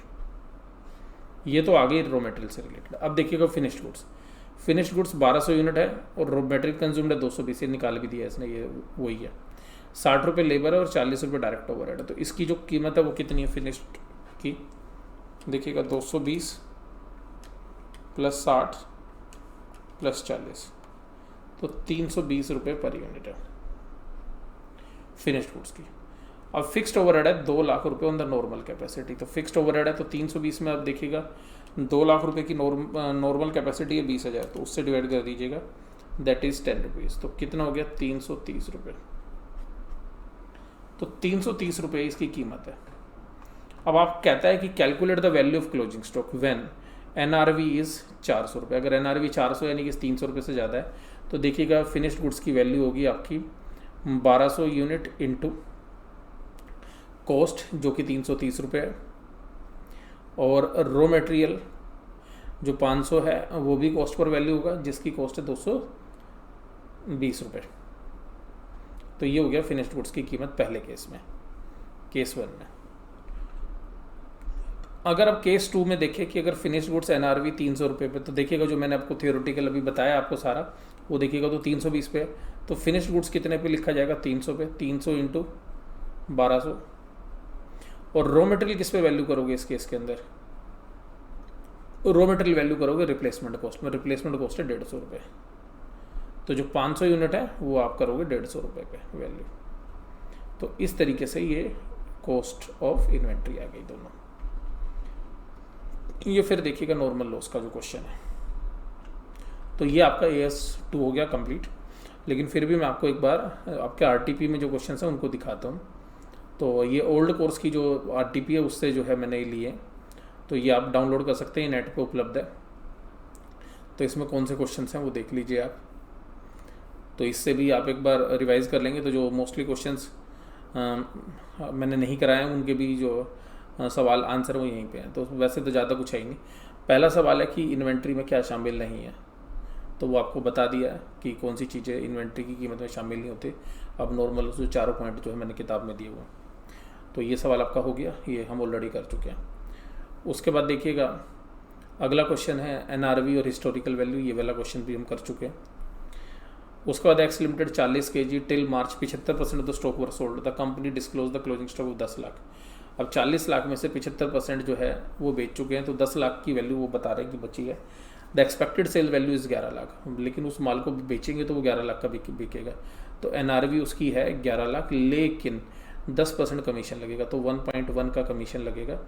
ये तो आ गई रॉ मटेरियल से रिलेटेड। अब देखिएगा finished goods, finished goods 1200 unit है और रॉ मटेरियल कंज्यूम्ड है 220, ये निकाल भी दिया है इसने, ये वही है। 60 रुपये लेबर है और 40 रुपये डायरेक्ट ओवरहेड है। तो इसकी जो कीमत है वो कितनी है फिनिश्ड की, देखिएगा 220 प्लस 60 प्लस 40, तो 320 रुपये पर यूनिट है फिनिश्ड गुड्स की। अब फिक्स्ड ओवरहेड है 2 लाख रुपये ऑन द नॉर्मल कैपेसिटी, तो फिक्स्ड ओवरहेड है तो 320 में अब देखिएगा 2 लाख रुपये की नॉर्मल कैपेसिटी है 20,000, तो उससे डिवाइड कर दीजिएगा, दैट इज़ 10 रुपीज़, तो कितना हो गया 330 रुपये। तो 330 रुपये इसकी कीमत है। अब आप कहता है कि calculate the value of closing stock when NRV is 400 रुपये। अगर NRV 400 यानी कि 300 रुपये से ज़्यादा है, तो देखिएगा फिनिश्ड गुड्स की वैल्यू होगी आपकी 1200 यूनिट इंटू कॉस्ट जो कि 330 रुपये है, और रॉ मटेरियल जो 500 है वो भी कॉस्ट पर वैल्यू होगा, जिसकी कॉस्ट है 220 रुपये। तो ये हो गया फिनिश्ड गुड्स की कीमत पहले केस में, केस 1 में। अगर अब केस 2 में देखें कि अगर फिनिश्ड गुड्स NRV 300 रुपये पे, तो देखिएगा जो मैंने आपको थियोरेटिकल अभी बताया आपको सारा, वो देखिएगा तो 320 पे, तो फिनिश्ड गुड्स कितने पे लिखा जाएगा, 300 पे, 300 इंटू 1200। और रॉ मटेरियल किस पे वैल्यू करोगे इस केस के अंदर, रॉ मटेरियल वैल्यू करोगे रिप्लेसमेंट कॉस्ट में, रिप्लेसमेंट कॉस्ट है 150 रुपये, तो जो 500 यूनिट है वो आप करोगे 150 रुपये पे वैल्यू। तो इस तरीके से ये कॉस्ट ऑफ इन्वेंट्री आ गई दोनों। ये फिर देखिएगा नॉर्मल लॉस का जो क्वेश्चन है, तो ये आपका AS2 हो गया कंप्लीट। लेकिन फिर भी मैं आपको एक बार आपके RTP में जो क्वेश्चन हैं उनको दिखाता हूँ। तो ये ओल्ड कोर्स की जो RTP है उससे जो है मैंने लिए, तो ये आप डाउनलोड कर सकते हैं, नेट पे उपलब्ध है। तो इसमें कौन से क्वेश्चंस हैं वो देख लीजिए आप, तो इससे भी आप एक बार रिवाइज कर लेंगे। तो जो मोस्टली क्वेश्चंस मैंने नहीं कराए हैं उनके भी जो सवाल आंसर वो यहीं पे हैं। तो वैसे तो ज़्यादा कुछ है ही नहीं। पहला सवाल है कि इन्वेंट्री में क्या शामिल नहीं है, तो वो आपको बता दिया है कि कौन सी चीज़ें इन्वेंट्री की कीमत में शामिल नहीं होती। अब नॉर्मल जो चारों पॉइंट जो है मैंने किताब में दिए हुए, तो ये सवाल आपका हो गया, ये हम ऑलरेडी कर चुके हैं। उसके बाद देखिएगा अगला क्वेश्चन है NRV और हिस्टोरिकल वैल्यू, ये वाला क्वेश्चन भी हम कर चुके हैं। उसके बाद x limited 40 kg till March 75% of the stock were sold, the company disclose the closing stock of 10 lakh. अब 40 लाख में से 75% जो है वो बेच चुके हैं, तो 10 लाख की वैल्यू वो बता रहे हैं कि बची है। The expected sale value is 11 lakh, लेकिन उस माल को बेचेंगे तो वो 11 लाख का बिकेगा। तो NRV उसकी है 11 लाख, लेकिन 10% कमीशन लगेगा, तो 1.1 का कमीशन लगेगा,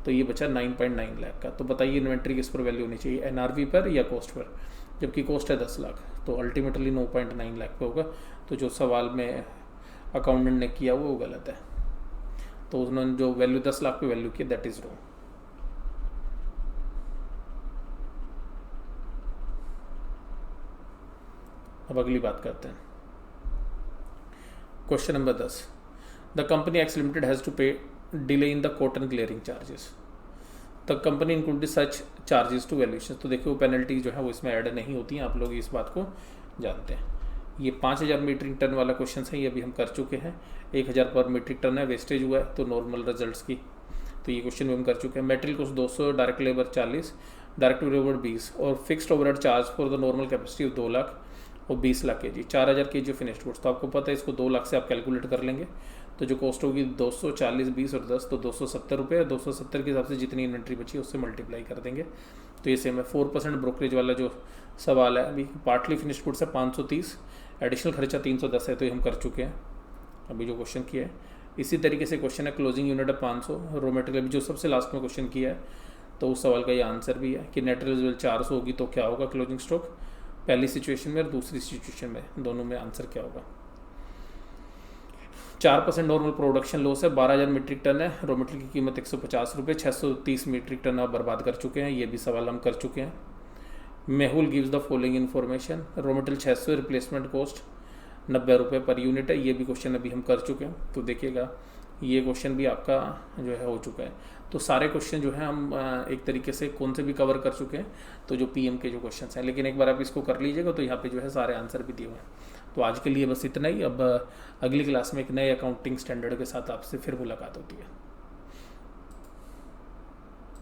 तो ये बचा 9.9 लाख का। तो बताइए इन्वेंट्री किस पर वैल्यू होनी चाहिए, NRV पर या कॉस्ट पर, जबकि कॉस्ट है 10 लाख, तो अल्टीमेटली 9.9 लाख पे होगा। तो जो सवाल में अकाउंटेंट ने किया वो गलत है, तो उन्होंने जो वैल्यू 10 लाख पे वैल्यू की दैट इज रॉन्ग। अब अगली बात करते हैं, question number 10। The company X limited has to pay delay in the cotton clearing charges, the company included such charges to valuation. तो देखिए वो पेनल्टी जो है वो इसमें ऐड नहीं होती हैं, आप लोग इस बात को जानते हैं। ये 5000 मीट्रिक टन वाला क्वेश्चन है, ये अभी हम कर चुके हैं। 1000 पर मीट्रिक टन है, वेस्टेज हुआ है तो नॉर्मल रिजल्ट्स की, तो ये क्वेश्चन भी हम कर चुके हैं। Material cost 200, direct labour 40, direct labour 20, और fixed overhead charge for the normal capacity 2 lakh और 20 lakh kg, 4000 kg finished goods. तो आपको पता है इसको 2 लाख से आप कैलकुलेट कर लेंगे, तो जो कॉस्ट होगी 200, 40, 20 और 10, तो 270 रुपये। 270 के हिसाब से जितनी इन्वेंट्री बची उससे मल्टीप्लाई कर देंगे, तो ये सेम है। 4% ब्रोकरेज वाला जो सवाल है, अभी पार्टली फिनिश्ड गुड्स है 530, एडिशनल खर्चा 310 है, तो ये हम कर चुके हैं अभी जो क्वेश्चन किया है। इसी तरीके से क्वेश्चन है क्लोजिंग यूनिट है 500, रॉ मटेरियल अभी जो सबसे लास्ट में क्वेश्चन किया है, तो उस सवाल का ये आंसर भी है कि नेट रिजल्व 400 होगी तो क्या होगा क्लोजिंग स्टॉक पहली सिचुएशन में और दूसरी सिचुएशन में, दोनों में आंसर क्या होगा। 4% नॉर्मल प्रोडक्शन लॉस है, 12000 मीट्रिक टन है, रॉ मटेरियल की कीमत 150 रुपये, 630 मीट्रिक टन आप बर्बाद कर चुके हैं, ये भी सवाल हम कर चुके हैं। Mehul gives the following information, raw material 600, replacement cost 90 रुपये पर यूनिट है, ये भी क्वेश्चन अभी हम कर चुके हैं। तो देखिएगा ये क्वेश्चन भी आपका जो है हो चुका है। तो सारे क्वेश्चन जो है हम एक तरीके से कौन से भी कवर कर चुके हैं, तो जो PM के जो क्वेश्चन हैं, लेकिन एक बार आप इसको कर लीजिएगा तो यहाँ पे जो है सारे आंसर भी दिए हुए हैं। तो आज के लिए बस इतना ही। अब अगली क्लास में एक नए अकाउंटिंग स्टैंडर्ड के साथ आपसे फिर मुलाकात होती है।